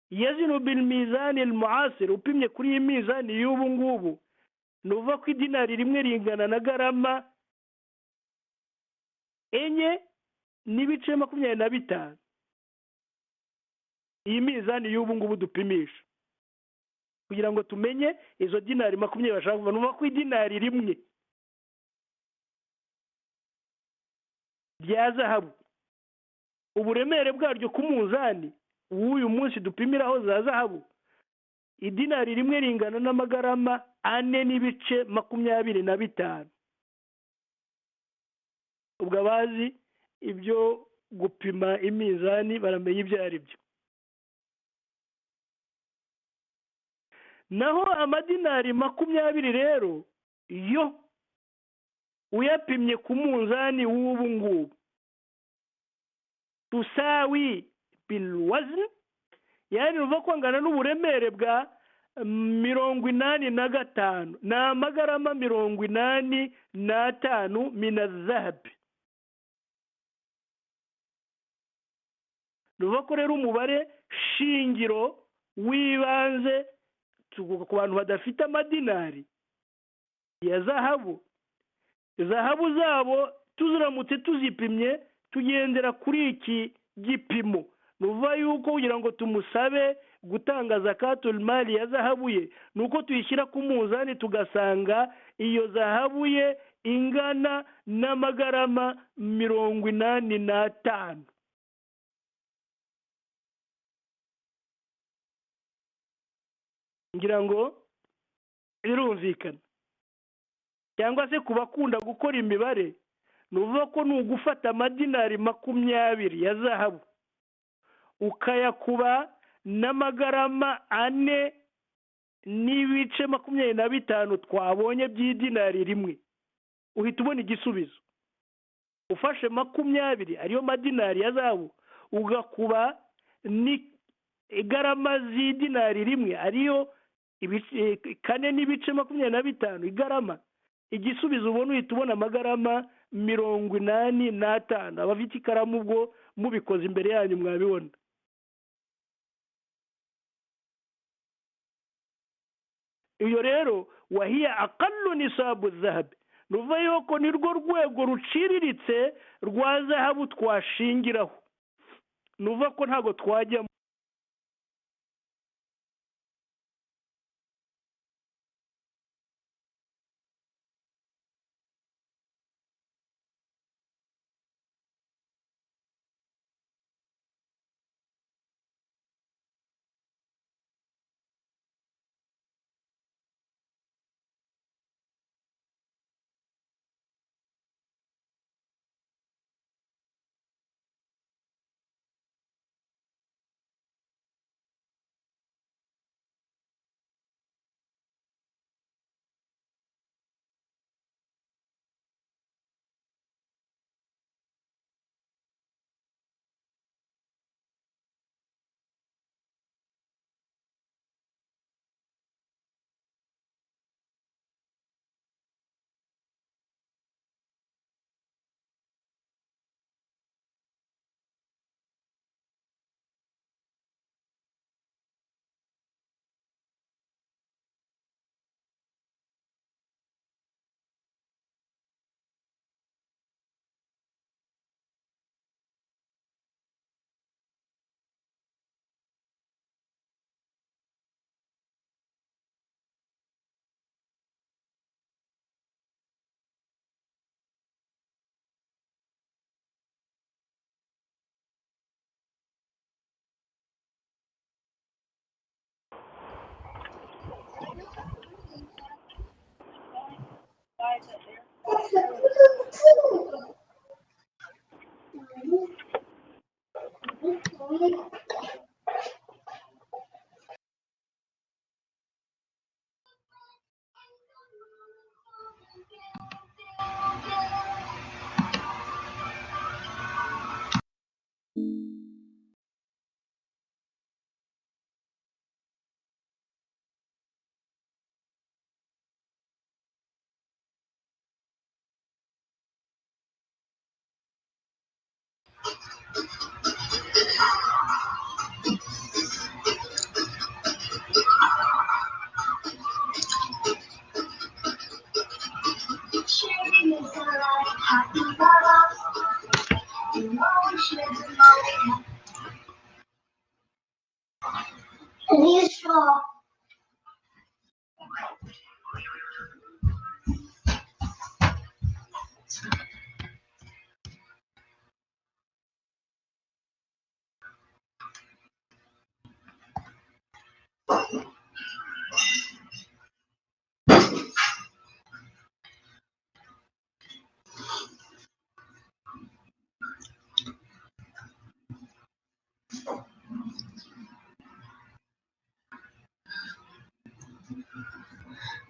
yazinu bil mizani al muasir, upimye kuri iyi mizani y'ubu ngubu, nuvuga ko idinari rimwe ringana na garama 4.25. Iyi mizani y'ubu ngubu dupimisha kugira ngo tumenye izo dinari 20 bashaka kuva. Nuvuga ko idinari rimwe rya zahabu uburemere bwaryo ku muzani w'uyu munsi dupimiraho za zahabu, idinari rimwe ringana n'amagarama 4.25. Ubwo abazi ibyo gupima imizani baramenya ibyo ari byo. Naho amadinari 20 rero yo uyapimye ku munzani w'ubu ngubu tusawi bil wazn, yani ruva kwangana n'uburemere bwa 85 ni amagarama 85 mina zahabu. ruva ko rero umubare shingiro w'ibanze ku bantu badafite amadinari ya zahabu zabo tuziramutse tuzipimye tugendera kuri iki gipimo. nuva yuko kugira ngo tumusabe gutanga zakatul mali ya zahabu ye nuko tuyishyira ku muzani tugasanga iyo zahabu ye ingana n'amagarama 85. ngira ngo birumvikana. cyangwa se ku bakunda gukora imibare nuvuga ko ni ugufata amadinari 20 ya zahabu ukayakuba n'amagarama 4 n'ibice 25 twabonye by'idinari rimwe, uhita ubona igisubizo. ufashe 20 ariyo madinari ya zahabu ugakuba ni igarama z'idinari rimwe ariyo 4 n'ibice 25 igarama, igisubizo ubona uhita ubona amagarama 85. abafite ikaramu ubwo mubikoze imbere yanyu mwabibona. iyo rero wahiya aqallu nisabu dhahab, nuva yuko ni rwo rwego ruciriritse rwa zahabu twashingiraho. nuva ko ntago twajya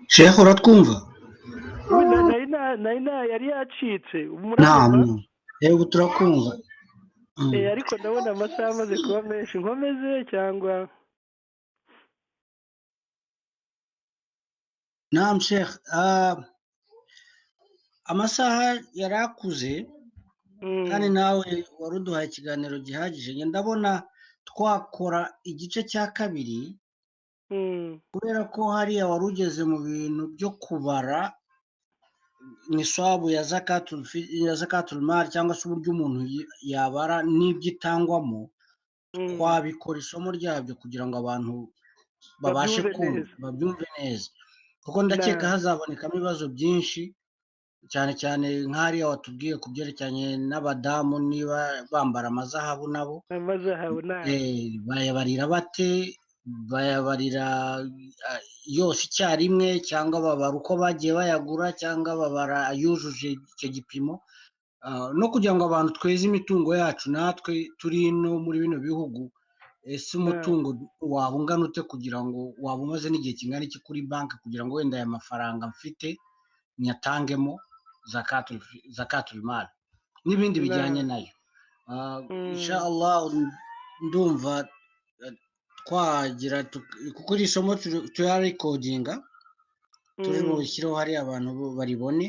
شيخ uratwumva? nari yacitse. Naam, yego turakumva. ariko ndabona amasaha amaze kuba menshi nkomeze cyangwa naam sheikh amasaha yarakuze kandi nawe wari uduhaye ikiganiro gihagije ndabona twakora igice cya kabiri kubera ko hariya wari ugeze mu bintu byo kubara niswabu ya zakatul mal cyangwa se uburyo umuntu yabara n'ibyo itangwamo twabikora isomo ryabyo kugira ngo abantu babashe kumva babyumve neza kuko ndakeka hazabonekamo ibibazo byinshi cyane cyane nk'ariya watubwiye ku byerekeranye n'abadamu niba bambara amazahabu nabo bayabarira bate bayabarira yose icyarimwe cyangwa babara uko bagiye bayagura cyangwa babara yujuje icyo gipimo no kugira ngo abantu tweze imitungo yacu natwe turi no muri bino bihugu ese umutungo waba ungana ute kugira ngo waba umaze n'igihe kingana iki kuri banki kugira ngo wenda aya mafaranga mfite nyatangemo zakatul mal n'ibindi bijyanye nayo inshallah ndumva twagira kuko iri somo tuyarikodinga turi mu bishyiraho hari abantu baribone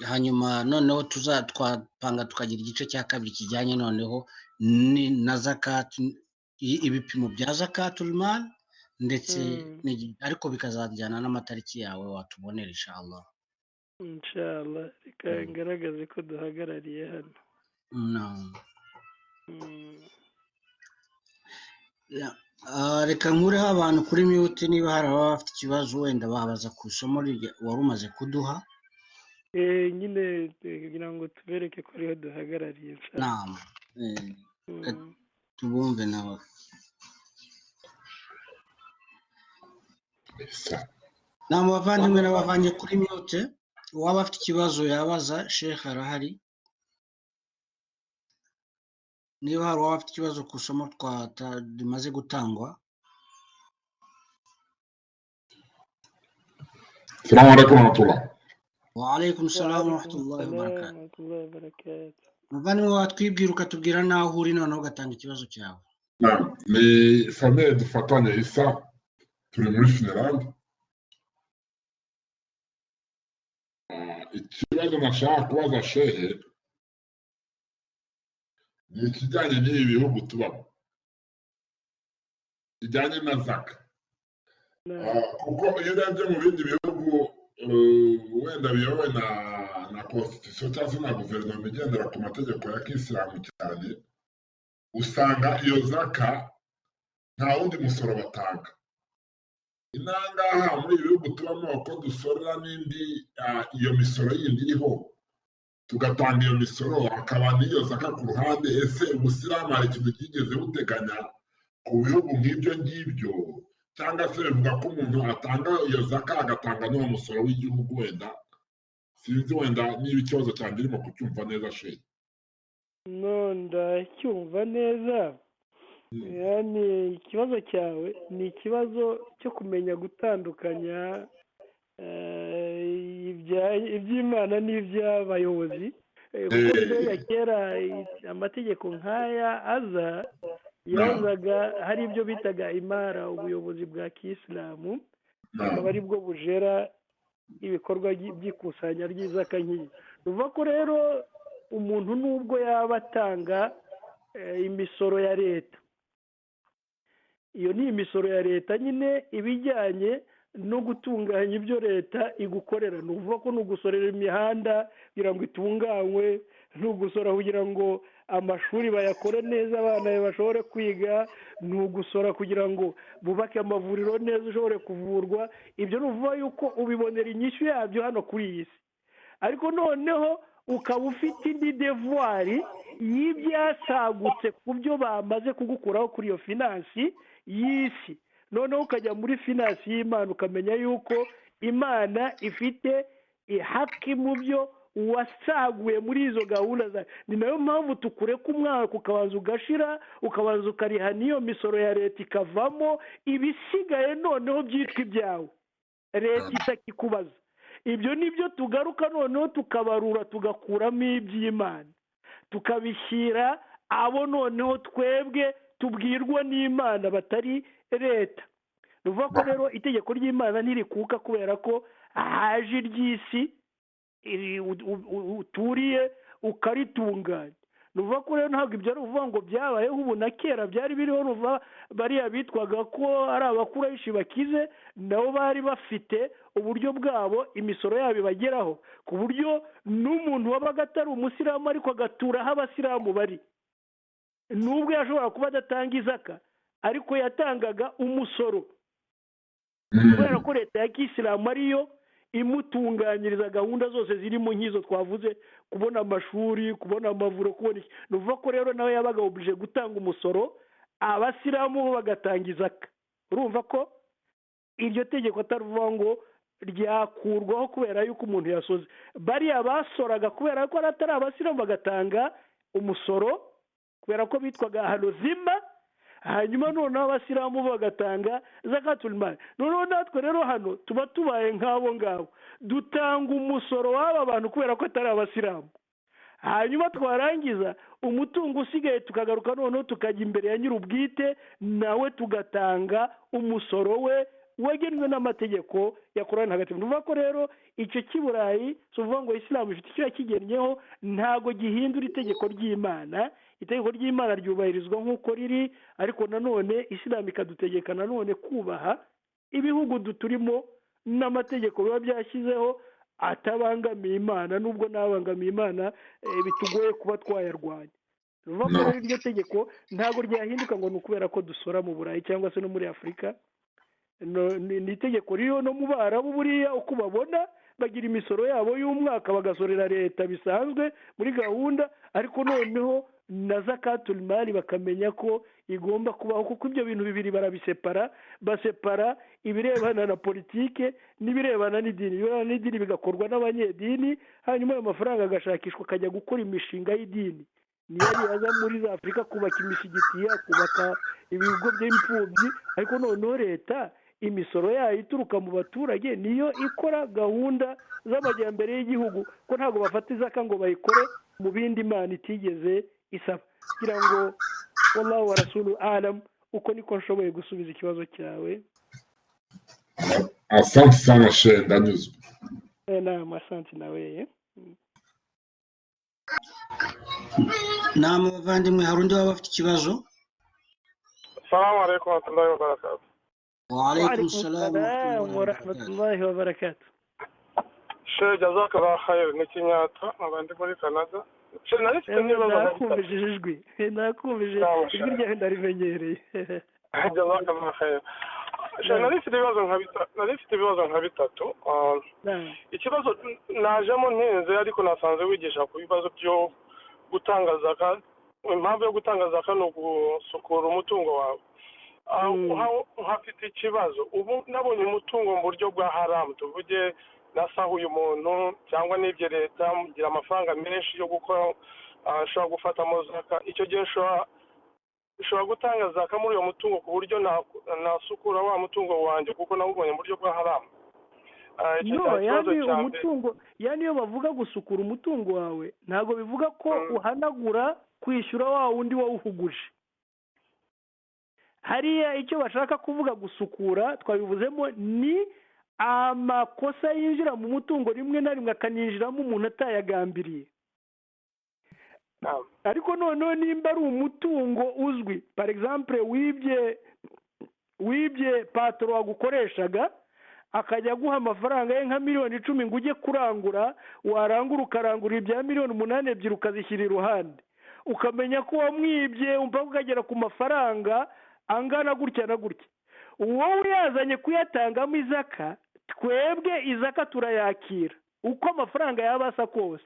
hanyuma noneho twapanga tukagira igice cya kabiri kijyanye noneho na zakati ibipimo bya zakatul mal ndetse ariko bikazajyana n'amatariki yawe watubonera inshallah reka ngaragaze ko duhagarariye hano reka nkureho abantu kuri mute niba hari ababa bafite ikibazo wenda babaza ku isomo wari umaze kuduha nyine kugira ngo tubereke ko ariho duhagarariye tubumve nawe nama bavandimwe n'abavanye kuri mute uwaba afite ikibazo yabaza sheikh arahari niba hari uwaba afite ikibazo ku isomo rimaze gutangwa. Assalamu alaikum warahmatullah. Wa alaikum salam warahmatullahi wabarakatuh. Muvandimwe watwibwira ukatubwira naho uri noneho ugatanga ikibazo cyawe. Ni famille dufatanya Isa turi muri Finland. Ikibazo nashaka kubaza shehe ni ikijyanye n'ibi bihugu tubamo bijyanye na zaka kuko iyo urebye mu bindi bihugu wenda biyobowe na constitution cyangwa se na guverinoma igendera ku mategeko ya kisilamu cyane usanga iyo zaka nta wundi musoro batanga inangaha muri ibi bihugu tubamo ko dusorera n'indi iyo misoro yindi iriho tugatanga iyo misoro hakaba n'iyo zaka ku ruhande ese ubusilamu hari ikintu cyigeze buteganya ku bihugu nk'ibyo ngibyo cyangwa se bivuga ko umuntu atanga iyo zaka agatanga n'uwo musoro w'igihugu wenda sinzi wenda niba ikibazo cyanjye irimo kucyumva neza shehe ndacyumva neza yani ikibazo cyawe ni ikibazo cyo kumenya gutandukanya iby'Imana n'iby'abayobozi kuko mbere kera amategeko nk'aya yazaga hari ibyo bitaga imara ubuyobozi bwa kisilamu akaba ari bwo bujera ibikorwa by'ikusanya ry'izaka nk'iyi bivuga ko rero umuntu nubwo yaba atanga imisoro ya leta iyo ni imisoro ya leta nyine ibijyanye no gutunganya ibyo leta igukorera ni ukuvuga ko ni ugusorera imihanda kugira ngo itunganywe ni ugusora kugira ngo amashuri bayakore neza abana bashobore kwiga ni ugusora kugira ngo bubake amavuriro neza ushobore kuvurwa ibyo ni ukuvuga yuko ubibonera inyishyu yabyo hano kuri iyi si ariko noneho ukaba ufite indi devuwari y'ibyasagutse ku byo bamaze kugukuraho kuri iyo finansi y'isi noneho ukajya muri finansi y'Imana ukamenya yuko Imana ifite ihaki mu byo wasaguye muri izo gahunda zawe ni nayo mpamvu tukureka umwaka ukabanza ugashira ukabanza ukariha n'iyo misoro ya leta ikavamo ibisigaye noneho byitwa ibyawe leta itakikubaza ibyo nibyo tugaruka noneho tukabarura tugakuramo iby'Imana tukabishyira abo noneho twebwe tubwirwa n'Imana batari leta. Nuvuga ko rero itegeko ry'Imana ntirikuka kubera ko haje iry'isi uturiye ukaritunganya. Nuvuga ko rero ntabwo ibyo ari ukuvuga ngo byabayeho ubu na kera byari biriho. Nuvuga bariya bitwaga ko ari abakurayishi bakize nabo bari bafite uburyo bwabo imisoro yabo ibageraho, ku buryo n'umuntu wabaga atari umusilamu ariko agatura aho abasilamu bari, nubwo yashobora kuba adatanga izaka ariko yatangaga umusoro kubera ko leta ya kisilamu ariyo imutunganyiriza gahunda zose zirimo nk'izo twavuze, kubona amashuri, kubona amavuriro, kubona iki. Ni ukuvuga ko rero nawe yabaga oblige gutanga umusoro, abasilamu bo bagatanga izaka. Urumva ko iryo tegeko ataruvuga ngo ryakurwaho kubera yuko umuntu yasoze. Bariya basoraga kubera ko atari abasilamu bagatanga umusoro kubera ko bitwaga halozima, hanyuma noneho abasilamu bagatanga zakatul mal. Noneho natwe rero hano tuba tubaye nk'abo ngabo, dutanga umusoro w'aba bantu kubera ko atari abasilamu, hanyuma twarangiza umutungo usigaye tukagaruka noneho tukajya imbere ya nyir'ubwite nawe tugatanga umusoro we wagenwe n'amategeko ya Korani hagati. Nuvuga ko rero icyo cy'Iburayi si ukuvuga ngo Isilamu ifite icyo yakigennyeho, ntago gihindura itegeko ry'Imana. Itegeko ry'Imana ryubahirizwa nk'uko riri, ariko nanone Isilamu ikadutegeka nanone kubaha ibihugu duturimo n'amategeko biba byashyizeho atabangamiye Imana, nubwo n'abangamiye Imana bitugoye kuba twayarwanya. Nuvuga ko rero iryo tegeko ntago ryahinduka ngo ni ukubera ko dusora mu Burayi cyangwa se no muri Afurika. Ni itegeko ririho no mu Barabu, buriya uko babona bagira imisoro yabo y'umwaka bagasorera leta bisanzwe muri gahunda, ariko noneho na zakatul mali bakamenya ko igomba kubaho, kuko ibyo bintu bibiri basepara ibirebana na politike n'ibirebana n'idini. Ibirebana n'idini bigakorwa n'abanyedini, hanyuma ayo mafaranga agashakishwa akajya gukora imishinga y'idini. Niyo yaza muri za Afurika kubaka imisigiti, kubaka ibigo by'imfubyi, ariko noneho leta imisoro yayo ituruka mu baturage niyo ikora gahunda z'amajyambere y'igihugu, ko ntabwo bafata izaka ngo bayikore mu bindi Imana itigeze isaba. Kugira ngo wallahu wa rasulu alam, uko niko nshoboye gusubiza ikibazo cyawe. Asante sana shehe, ndanyuzwe. Asante nawe. Namwe bavandimwe, hari undi waba afite ikibazo? Assalamu alaikum wa rahmatullahi wa barakatuh. Wa alaikum salam wa rahmatullahi wa barakatuh. Shehe jazakallah khair, ni Kinyata, abandi muri Canada. Shehe nari mfite n'ibibazo nakumvije ijwi ryawe ndarimenyereye. Jazakallah khair. Shehe nari mfite ibibazo nka bitatu. Ikibazo najemo ntinze ariko nasanze wigisha ku bibazo byo gutanga zaka. Impamvu yo gutanga zaka ni ugusukura umutungo wawe. Hafite ikibazo, ubu nabonye umutungo mu buryo bwa haramu, tuvuge nasahuye umuntu cyangwa n'ibyo leta mugira amafaranga menshi yo gukora, ashobora gufatamo zaka. Icyo gihe ushobora gutanga zaka muri uyo mutungo ku buryo nasukura wa mutungo wanjye kuko nawubonye mu buryo bwa haramu. Yani iyo bavuga gusukura umutungo wawe ntabwo bivuga ko uhanagura kwishyura wa wundi wawuhuguje. Hariya icyo bashaka kuvuga gusukura twabivuzemo ni amakosa yinjira mu mutungo rimwe na rimwe akaninjiramo umuntu atayagambiriye. Ariko noneho nimba ari umutungo uzwi, par exemple wibye patoro wagukoreshaga akajya guha amafaranga ye nka miliyoni 10 ngo ujye kurangura, warangura ukarangura ibya miliyoni 8 ebyiri ukazishyira iruhande, ukamenya ko wamwibye umva ukagera ku mafaranga angana gutya na gutya. Wowe yazanye kuyatangamo izaka, twebwe izaka turayakira uko amafaranga yabasa kose,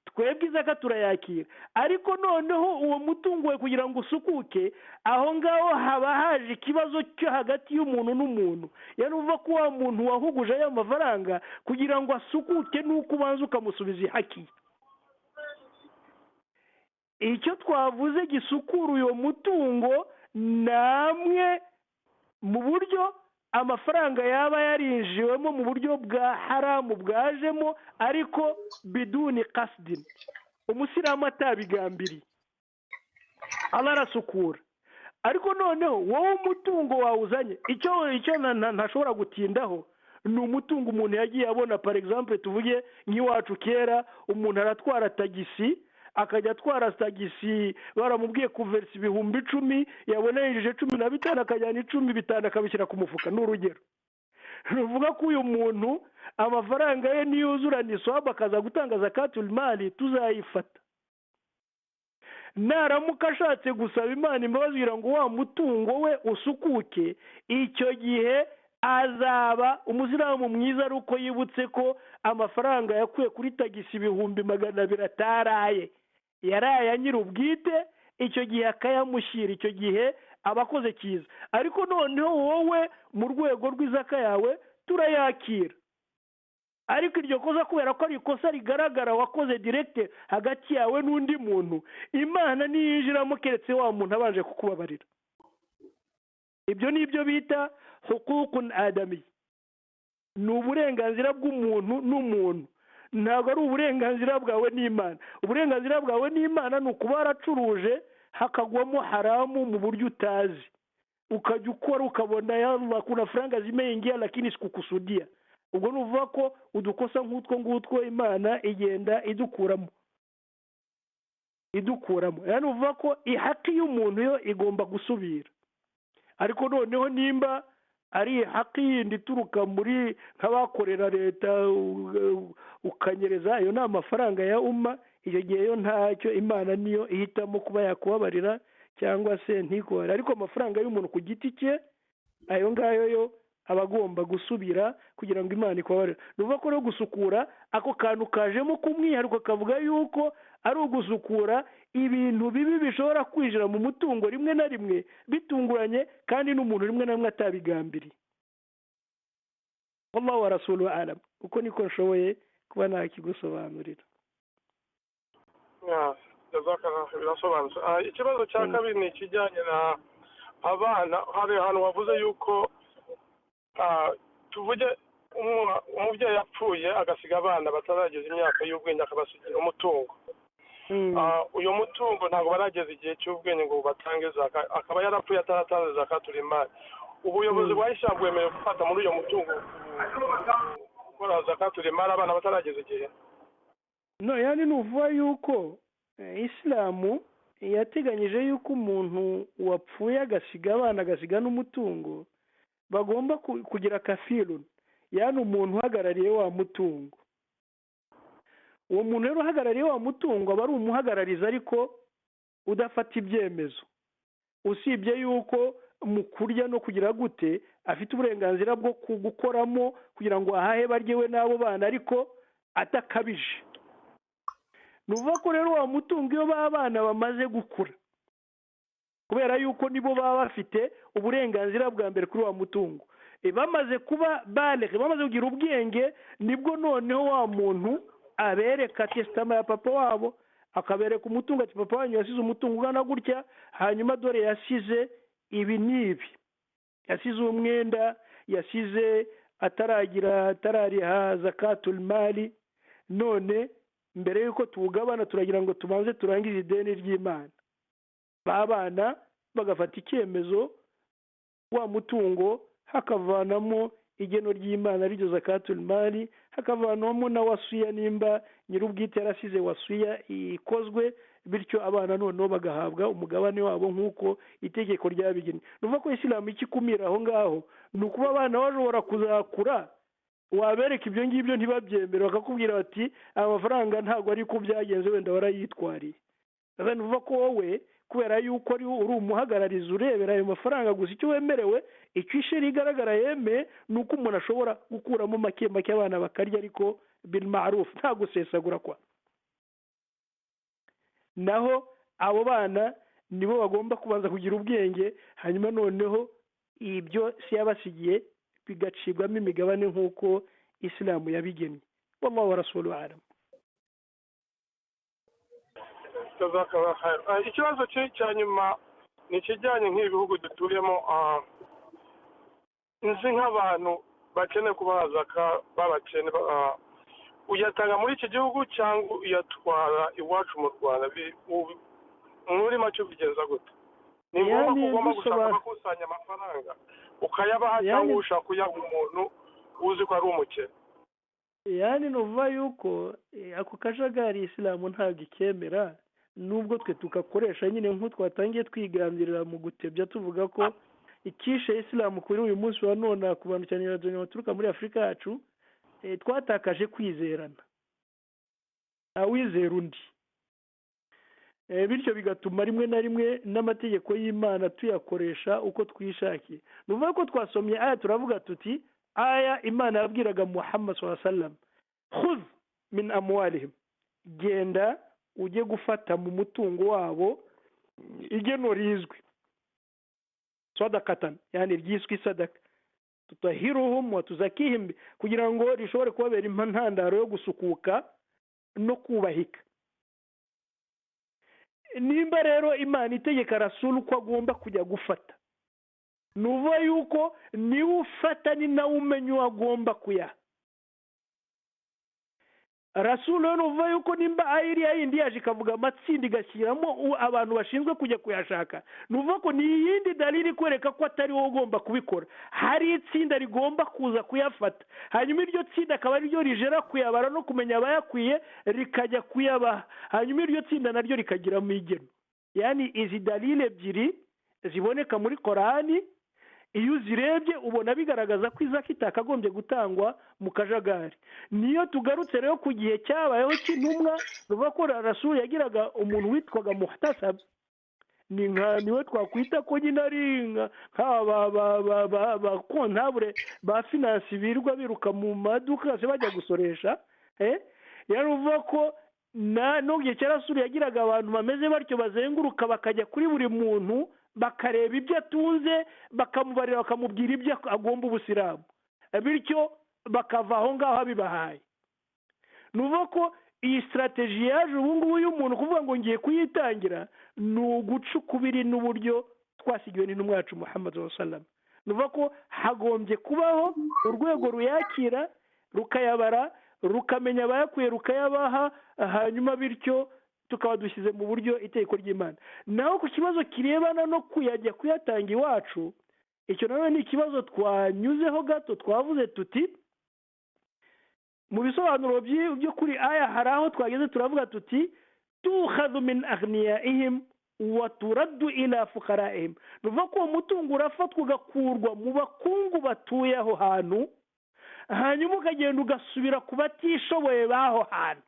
twebwe izaka turayakira. Ariko noneho uwo mutungo we kugira ngo usukuke, aho ngaho haba haje ikibazo cyo hagati y'umuntu n'umuntu. Yani uva ko wa muntu wahuguje ayo mafaranga kugira ngo asukuke nuko ubanza ukamusubiza ihaki. Icyo twavuze gisukura uyo mutungo namwe mu buryo amafaranga yaba yarinjiwemo mu buryo bwa haramu bwajemo, ariko biduni qasdin, umusiramu atabigambiriye Allah arasukura ariko noneho wowe umutungo wawuzanye icyo ntashobora gutindaho ni umutungo umuntu yagiye abona par exemple tuvuge nk'iwacu kera umuntu aratwara tagisi akajya atwara tagisi baramubwiye kuversa 10,000 yabona yinjije 15 akajyana 15 akabishyira ku mufuka n'urugero ruvuga ko uyu muntu amafaranga ye niyuzurana iswaba akaza gutanga zakatul mali tuzayifata naramuka ashatse gusaba Imana imbabazi kugira ngo wa mutungo we usukuke icyo gihe azaba umusiramu mwiza ari uko yibutse ko amafaranga yakuye kuri tagisi 200,000 ataraye yaraye nyir'ubwite icyo gihe akayamushyira icyo gihe abakoze cyiza ariko noneho wowe mu rwego rw'izaka yawe turayakira ariko iryo kosa kubera ko ari ikosa rigaragara wakoze direct hagati yawe n'undi muntu Imana niyinjiramo keretse wa muntu abanje kukubabarira ibyo nibyo bita hukukun adami ni uburenganzira bw'umuntu n'umuntu ntabwo ari uburenganzira bwawe n'Imana uburenganzira bwawe n'Imana ni ukuba waracuruje hakagwamo haramu mu buryo utazi ukajya ukora ukabona yalla kuna franga zimeingia lakini sikukusudia ubwo nuvuga ko udukosa nk'utwo Imana igenda idukuramo yani uvuga ko ihaki y'umuntu yo igomba gusubira ariko noneho nimba ari haki yindi turuka muri nk'abakorera leta ukanyereza ayo ni amafaranga ya umma icyo gihe yo ntacyo Imana niyo ihitamo kuba yakubabarira cyangwa se ntikore ariko amafaranga y'umuntu ku giti cye ayo ngayo yo abagomba gusubira kugira ngo Imana ikubabarire nuvuga ko no gusukura ako kantu kajemo kumwihariko kavuga yuko ari ugusukura ibintu bibi bishobora kwinjira mu mutungo rimwe na rimwe bitunguranye kandi n'umuntu rimwe na rimwe atabigambiriye wallahu wa rasuluhu alam uko niko nshoboye kuba nakigusobanurira birasobanutse ikibazo cya kabiri ni ikijyanye na abana hari ahantu wavuze yuko tuvuge umubyeyi yapfuye agasiga abana batarageza imyaka y'ubwenge akabasigira umutungo uyu mutungo ntabwo barageza igihe cy'ubwenge ngo batange zaka akaba yarapfuye ataratanze zakatul mali ubuyobozi bwahise bwemerewe gufata muri uyo mutungo gukora zakatul mali abana batarageza igihe no yani nuvuga yuko Islamu yateganyije yuko umuntu wapfuye agasiga abana agasiga n'umutungo bagomba kugira kafirun yani umuntu uhagarariye wa mutungo uwo muntu rero uhagarariye wa mutungo aba ari umuhagarariza ariko udafata ibyemezo usibye yuko mu kurya no kugira gute afite uburenganzira bwo gukoramo kugira ngo ahahe baryewe n'abo bana ariko atakabije nuvuga ko rero wa mutungo iyo b'abana bamaze gukura kubera yuko nibo baba bafite uburenganzira bwa mbere kuri wa mutungo bamaze kuba baleghe bamaze kugira ubwenge nibwo noneho wa muntu abereka testament ya papa wabo akabereka umutungo ati papa wanyu yasize umutungo ugana gutya hanyuma dore yasize ibi n'ibi yasize umwenda yasize atarariha zakatul mali none mbere yuko tuwugabana turagira ngo tubanze turangize ideni ry'Imana babana bagafata icyemezo wa mutungo hakavanamo igeno ry'Imana ryo zakatul mali hakavanamo na wasiya nimba nyir'ubwite yarasize wasiya ikozwe bityo abana noneho bagahabwa umugabane wabo nk'uko itegeko ryabigennye nuvuga ko Islamu ikikumira aho ngaho ni ukuba abana bashobora kuzakura wabereka ibyo ngibyo ntibabyemera bakakubwira bati amafaranga ntabwo ari ko byagenze wenda warayitwariye kandi uvuga ko wowe kubera yuko uri umuhagararizi urebera ayo mafaranga gusa icyo wemerewe icyo isheri igaragara yeme ni uko umuntu ashobora gukuramo make make abana bakarya ariko bil ma'ruf nta gusesagura kwa naho abo bana nibo bagomba kubanza kugira ubwenge hanyuma noneho ibyo si yabasigiye bigacibwamo imigabane nk'uko Islamu yabigennye wallahu wa rasuluhu alam ikibazo cya nyuma ni ikijyanye nk'ibihugu dutuyemo nzi nk'abantu bakeneye kubaha zaka babakene uyatanga muri iki gihugu cyangwa uyatwara iwacu mu Rwanda muri make ubigenza gute? Ni ngombwa ko ugomba gushaka gukusanya amafaranga ukayabaha cyangwa ushaka kuyaha umuntu uzi ko ari umukene. Yani nuva yuko ako kajagari Isilamu ntabwo ikemera, nubwo twe tugakoresha nyine nk'utwatangiye twiganirira mu gutebya tuvuga ko ikishe Isilamu kuri uyu munsi wa none ku bantu cyane baturuka muri Afurika yacu, twatakaje kwizerana, awizera undi, bityo bigatuma rimwe na rimwe n'amategeko y'Imana tuyakoresha uko twishakiye. Nuvuga ko twasomye aya turavuga tuti aya Imana yabwiraga Muhammad sallallahu alaihi wasallam, khudh min amwalihim, genda ujye gufata mu mutungo wabo igeno rizwi, sadaqatan, yani ryiswe sadaka, tutahiruhum wa tuzakihim, kugira ngo rishobore kubabera impantandaro yo gusukuka no kubahika. Nimba rero Imana itegeka Rasul ko agomba kujya gufata, nuva yuko niwe ufata ni nawe umenya uwo agomba kuyaha. Rasul nuva yuko nimba ayiriya yindi yaje ikavuga amatsinda igashyiramo abantu bashinzwe kujya kuyashaka, nuva ko ni iyindi dalili kwereka ko atari wowe ugomba kubikora. Hari itsinda rigomba kuza kuyafata, hanyuma iryo tsinda akaba ariryo rijera kuyabara no kumenya abayakwiye rikajya kuyabaha, hanyuma iryo tsinda naryo rikagiramo igeno. Yani izi dalili ebyiri ziboneka muri Korani, iyo uzirebye ubona bigaragaza ko izaka itakagombye gutangwa mu kajagari. Niyo tugarutse rero ku gihe cyabayeho cy'intumwa, ruvuga ko Rasul yagiraga umuntu witwaga Muhtasab, niwe twakwita ko nyine ari nk'aba kontabure ba finance birirwa biruka mu maduka yose bajya gusoresha. Yaruvuga ko no gihe cya Rasul yagiraga abantu bameze batyo bazenguruka bakajya kuri buri muntu bakareba ibyo atunze, bakamubarira bakamubwira ibyo agomba Ubusilamu, bityo bakava aho ngaho abibahaye. Nuvuga ko iyi strategy yaje ubu ngubu y'umuntu kuvuga ngo ngiye kuyitangira, ni uguca ukubiri n'uburyo twasigiwe n'intumwa yacu Muhammad sallallahu alaihi wasallam. Nuvuga ko hagombye kubaho urwego ruyakira, rukayabara, rukamenya abayakwiye, rukayabaha, hanyuma bityo tukaba dushyize mu buryo itegeko ry'Imana. Naho ku kibazo kirebana no kuyajya kuyatanga iwacu, icyo nawe ni ikibazo twanyuzeho gato. Twavuze tuti mu bisobanuro byo kuri aya hari aho twageze turavuga tuti tukhadhu min aghniyaihim wa turaddu ila fuqaraihim, nuvuga ko umutungo urafatwa ugakurwa mu bakungu batuye aho hantu, hanyuma ukagenda ugasubira ku batishoboye b'aho hantu.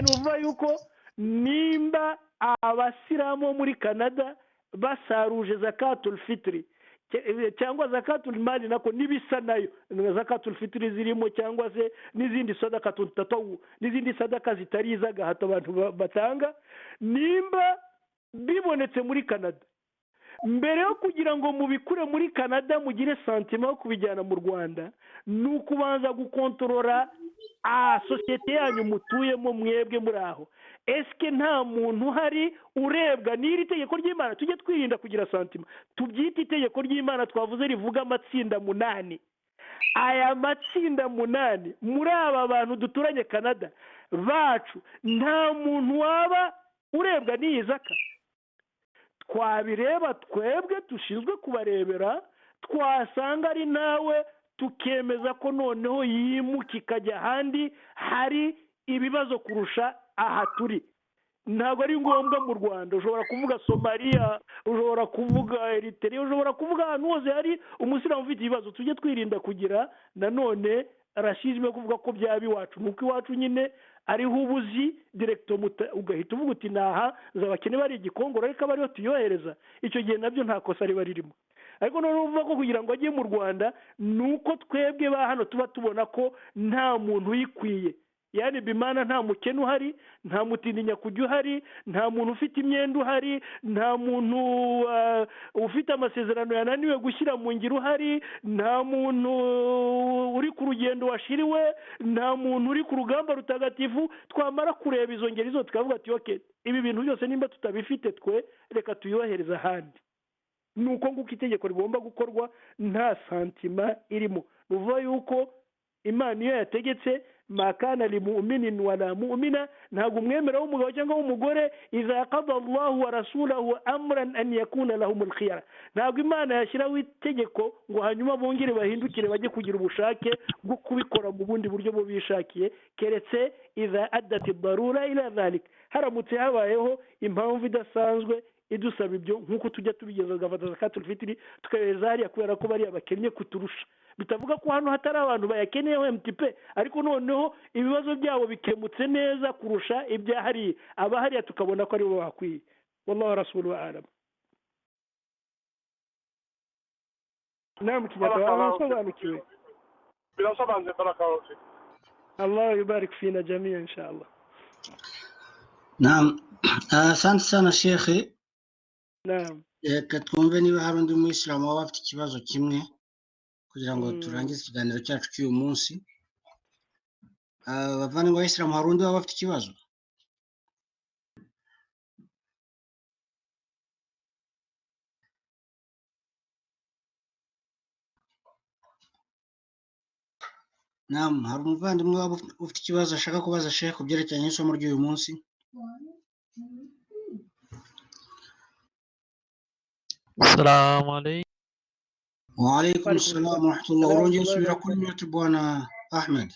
Nuvuga yuko nimba abasilamu muri Canada basaruje zakatul fitri cyangwa zakatul mali, nako nibisa nayo zakatul fitri zirimo, cyangwa se n'izindi sadaka tatawu, n'izindi sadaka zitari iz'agahato abantu batanga, nimba bibonetse muri Canada, mbere yo kugira ngo mubikure muri Canada mugire santima yo kubijyana mu Rwanda, ni ukubanza gukontorora sosiyete yanyu mutuyemo mwebwe muri aho. Eske nta muntu uhari urebwa n'iri tegeko ry'Imana? Tujye twirinda kugira santima, tubyite itegeko ry'Imana twavuze rivuga amatsinda 8. Aya matsinda 8 muri aba bantu duturanye Canada bacu, nta muntu waba urebwa n'iyi zaka. Twabireba twebwe dushinzwe kubarebera, twasanga ari nawe tukemeza ko noneho yimuka ikajya ahandi hari ibibazo kurusha aha turi. Ntabwo ari ngombwa mu Rwanda, ushobora kuvuga Somalia, ushobora kuvuga Eritrea, ushobora kuvuga ahantu hose hari umusilamu ufite ibibazo. Tujye twirinda kugira nanone rashisme kuvuga ko byaba iwacu, nuko iwacu nyine ariho ubuzi direct ugahita uvuga uti naha zabakene bari igikongoro ariko abariho tuyohereza, icyo gihe nabyo nta kosa riba ririmo. Ariko none uvuga ko kugira ngo ajye mu Rwanda, nuko twebwe ba hano tuba tubona ko nta muntu uyikwiye. Yani bimana nta mukene uhari, nta mutindinya kujya uhari, nta muntu ufite imyenda uhari, nta muntu ufite amasezerano yananiwe gushyira mu ngiro uhari, nta muntu uri ku rugendo washiriwe, nta muntu uri ku rugamba rutagatifu. Twamara kureba izo ngeri zose tukavuga ati okay, ibi bintu byose nimba tutabifite twe reka tuyohereza ahandi. Nuko nguko itegeko rigomba gukorwa nta santima irimo. Uvuga yuko imana iyo yategetse makana li mu'minin wala mu'mina ntabwo umwemera w'umugabo cyangwa w'umugore iza qada Allahu wa rasulahu amran an yakuna lahum al-khiyara ntabwo imana yashyiraho itegeko ngo hanyuma bongere bahindukire bajye kugira ubushake bwo kubikora mu bundi buryo bo bishakiye keretse iza addat ad-darura ila dhalik haramutse habayeho impamvu idasanzwe idusaba ibyo nkuko tujya tubigeza gafata zakatul fitri tukayeza hariya kubera ko bari abakennye kuturusha bitavuga ko hano hatari abantu bayakeneyeho MTP ariko noneho ibibazo byabo bikemutse neza kurusha ibyahari abahariya tukabona ko ari bo bakwiye wallahu rasulu a'lam naam kinyatawasobanukiwe birasobanutse barakaroti Allah yubarik fina jamia inshallah naam asante sana shekhe naam reka twumve niba hari undi muyisilamu waba afite ikibazo kimwe kugira ngo turangize ikiganiro cyacu cy'uyu munsi bavandimwe b'abayisilamu hari undi waba afite ikibazo naam hari umuvandimwe waba ufite ikibazo ashaka kubaza shekhe ku byerekeranye n'isomo ry'uyu munsi Assalamu alaikum. wa alaikum assalam wa rahmatullah urongeye usubira kuri mute bwana Ahmed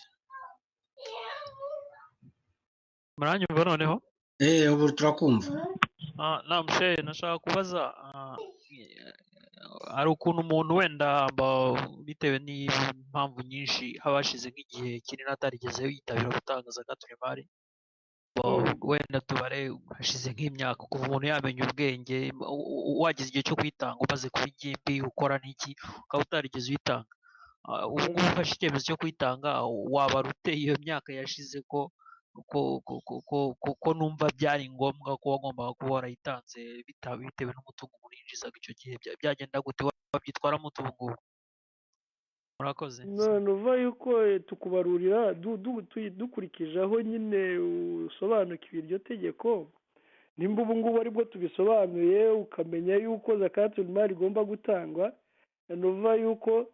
Muranyumva noneho? ubu turakumva Naam shehe nashaka kubaza hari ukuntu umuntu wenda bitewe n'impamvu nyinshi habashize nk'igihe kinini atarigeze yitabira gutanga zakatul mali wenda tubare hashize nk'imyaka kuva umuntu yamenya ubwenge wagize igihe cyo kwitanga umaze kuba ingimbi ukora n'iki ukaba utarigeze uyitanga ubu ngubu ufashe icyemezo cyo kwitanga waba rute iyo myaka yashize ko numva byari ngombwa ko wagombaga kuba warayitanze bitewe n'umutungo umuntu yinjizaga icyo gihe byagenda gute wabyitwaramo ubu ngubu murakoze nuva yuko tukubarurira dukurikije aho nyine usobanukiwe iryo tegeko nimba ubu ngubu aribwo tubisobanuye ukamenya yuko zakatul mali igomba gutangwa nuva yuko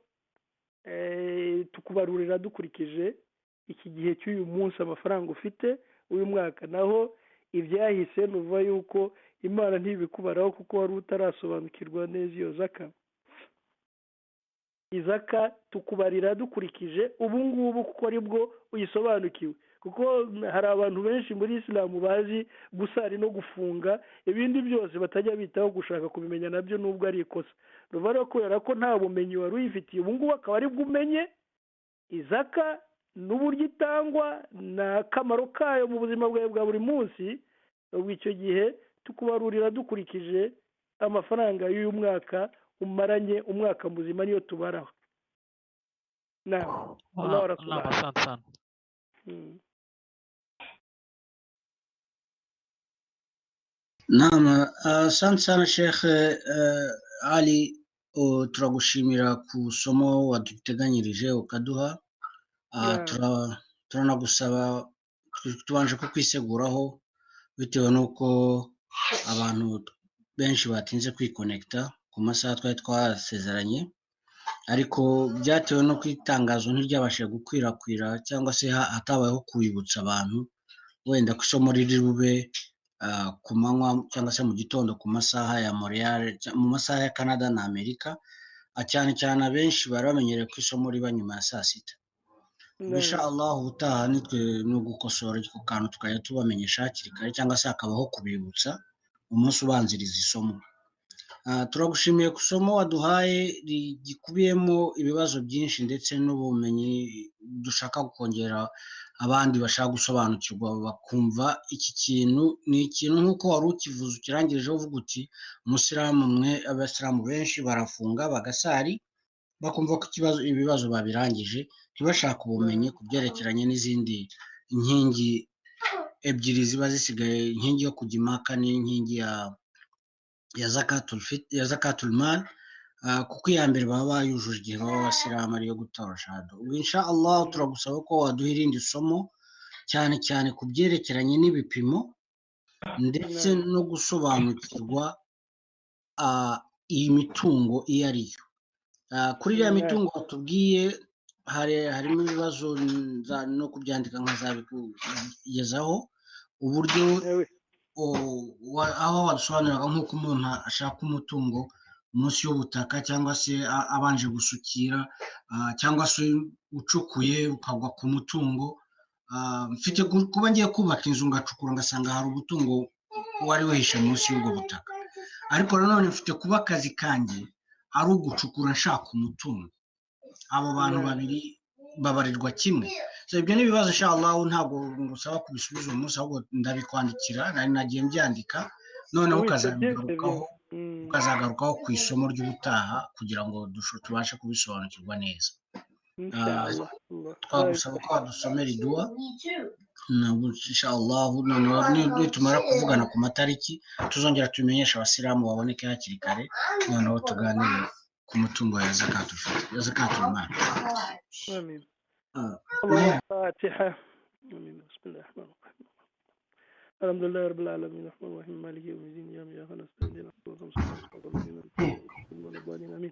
tukubarurira dukurikije iki gihe cy'uyu munsi amafaranga ufite uyu mwaka naho ibyahise nuva yuko imana ntibikubaraho kuko wari utarasobanukirwa neza iyo zaka izaka tukubarira dukurikije ubu ngubu kuko aribwo uyisobanukiwe kuko hari abantu benshi muri isilamu bazi gusari no gufunga ibindi byose batajya bitaho gushaka kubimenya nabyo nubwo ari ikosa ruvara kubera ko nta bumenyi wari uyifitiye ubu ngubu akaba aribwo umenye izaka n'uburyo itangwa n'akamaro kayo mu buzima bwawe bwa buri munsi ubwo icyo gihe tukubarurira dukurikije amafaranga y'uyu mwaka umaranye umwaka muzima niyo tubaraho asante sana shekhe Ali turagushimira ku somo waduteganyirije ukaduha turanagusaba tubanje kukwiseguraho bitewe n'uko abantu benshi batinze kwikonekita ku masaha twari twasezeranye ariko byatewe no kwitangazo ntiryabashije gukwirakwira cyangwa se hatabayeho kwibutsa abantu wenda ko isomo riri bube ku manywa cyangwa se mu gitondo ku masaha ya Montreal mu masaha ya Canada na Amerika cyane cyane abenshi bari bamenyereye ko isomo riba nyuma ya saa sita inshallah ubutaha nitwe no gukosora ku kantu tukajya tubamenyesha hakiri kare cyangwa se hakabaho kubibutsa umunsi ubanziriza isomo turagushimiye ku somo waduhaye rigikubiyemo ibibazo byinshi ndetse n'ubumenyi dushaka kongera abandi bashaka gusobanukirwa bakumva iki kintu ni ikintu nk'uko wari ukivuze ukirangirijeho uvuga uti umusilamu umwe abasilamu benshi barafunga bagasari bakumva ko ibibazo babirangije ntibashaka ubumenyi ku byerekeranye n'izindi inkingi ebyiri ziba zisigaye inkingi yo kujya impaka n'inkingi ya zakatul mal kuko iya mbere baba bayujuje igihe baba abasilamu ariyo gutora shahada ubwo inshallah turagusaba ko waduha irindi somo cyane cyane ku byerekeranye n'ibipimo ndetse no gusobanukirwa iyi mitungo iyo ariyo kuri iriya mitungo watubwiye harimo ibibazo no kubyandika nkazabikugezaho uburyo aho wadusobanuriraga nk'uko umuntu ashaka umutungo munsi y'ubutaka cyangwa se abanje gusukira cyangwa se ucukuye ukagwa ku mutungo. Mfite kuba ngiye kubaka inzu ngacukura ngasanga hari umutungo wari wihishe munsi y'ubwo butaka, ariko nanone mfite kuba akazi kanjye ari ugucukura nshaka umutungo. Abo bantu babiri babarirwa kimwe. Ibyo ni ibibazo inshallah ntabwo ngusaba kubisubiza uyu munsi, ahubwo ndabikwandikira, nari nagiye mbyandika, noneho ukazagarukaho ku isomo ry'ubutaha kugira ngo tubashe kubisobanukirwa neza. Twagusaba ko wadusomera iduwa inshallah, noneho nitumara kuvugana ku matariki tuzongera tubimenyesha abasilamu baboneke hakiri kare, noneho tuganire ku mutungo ya zakatul mal. آمين. الله الفاتحة. آمين. بسم الله الرحمن الرحيم. الحمد لله رب العالمين الرحمن الرحيم مالك يوم الدين إياك نستعين آمين.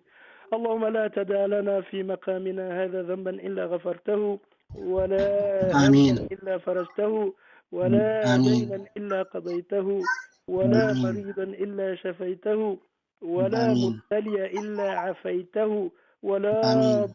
اللهم لا تدع لنا في مقامنا هذا ذنبا إلا غفرته، ولا هما إلا فرجته، ولا دينا إلا قضيته، ولا مريضا إلا شفيته، ولا مبتليا إلا عفيته، ولا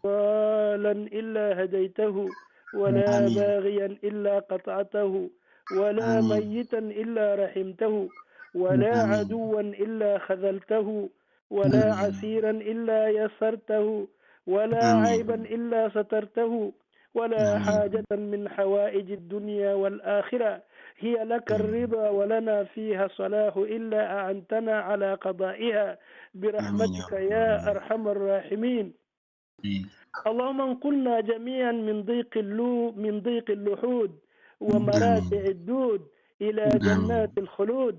ضالا إلا هديته، ولا باغيا إلا قطعته، ولا ميتا إلا رحمته، ولا عدوا إلا خذلته، ولا عسيرا إلا يسرته، ولا عيبا إلا سترته، ولا حاجة من حوائج الدنيا والآخرة هي لك الرضا ولنا فيها صلاح إلا أعنتنا على قضائها برحمتك يا أرحم الراحمين. اللهم انقلنا جميعا من ضيق اللحود ومراتع الدود إلى جنات الخلود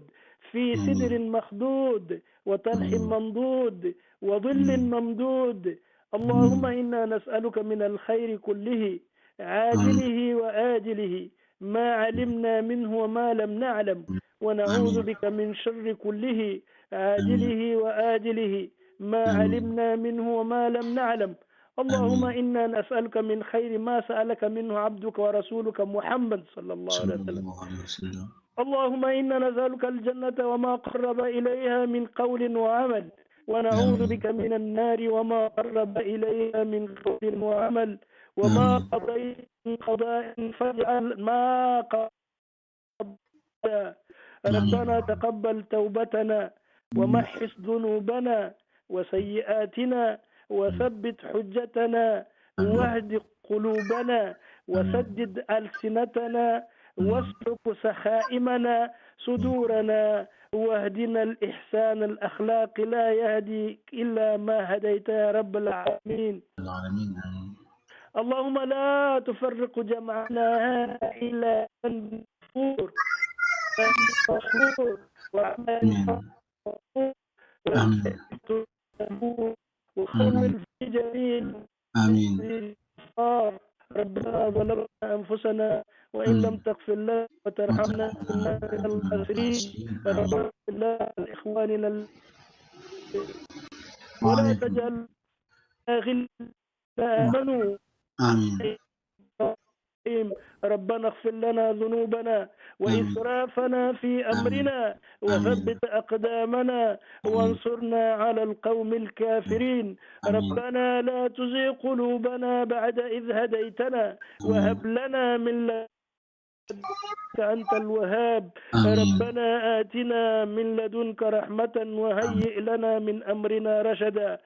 في سدر مخضود وطلح منضود وظل ممدود. اللهم إنا نسألك من الخير كله عاجله وآجله ما علمنا منه وما لم نعلم، ونعوذ بك من شر كله عاجله وآجله ما علمنا منه وما لم نعلم. اللهم إنا نسألك من خير ما سألك منه عبدك ورسولك محمد صلى الله عليه وسلم. اللهم إنا نسألك الجنة وما قرب إليها من قول وعمل، ونعوذ بك من النار وما قرب إليها من قول وعمل، وما قضيت من قضاء فاجعل ما قضيت. ربنا تقبل توبتنا ومحص ذنوبنا وسيئاتنا وثبت حجتنا واهد قلوبنا وسدد ألسنتنا واسلك سخائمنا صدورنا واهدنا الإحسان الأخلاق لا يهدي إلا ما هديت يا رب العالمين. اللهم لا تفرق جمعنا إلا من غفور وعمل وخمل في جميل. آمين. ربنا ظلمنا أنفسنا وإن لم تغفر لنا وترحمنا كنا من الخاسرين. ربنا الله لإخواننا ولا تجعل غلا آمنوا. آمين. ربنا اغفر لنا ذنوبنا وإسرافنا في أمرنا وثبت أقدامنا وانصرنا على القوم الكافرين. ربنا لا تزغ قلوبنا بعد إذ هديتنا وهب لنا من لدنك أنت الوهاب. ربنا آتنا من لدنك رحمة وهيئ لنا من أمرنا رشدا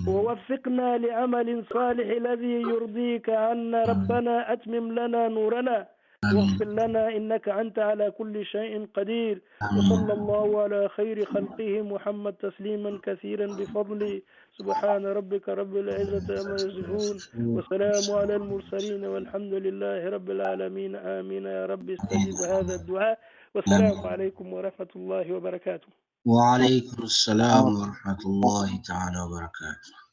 ووفقنا لعمل صالح الذي يرضيك عنا. ربنا أتمم لنا نورنا واغفر لنا إنك أنت على كل شيء قدير. وصلى الله على خير خلقه محمد تسليما كثيرا بفضله. سبحان ربك رب العزة عما يصفون وسلام على المرسلين والحمد لله رب العالمين. آمين يا رب استجب هذا الدعاء. والسلام عليكم ورحمة الله وبركاته. وعليكم السلام ورحمة الله تعالى وبركاته.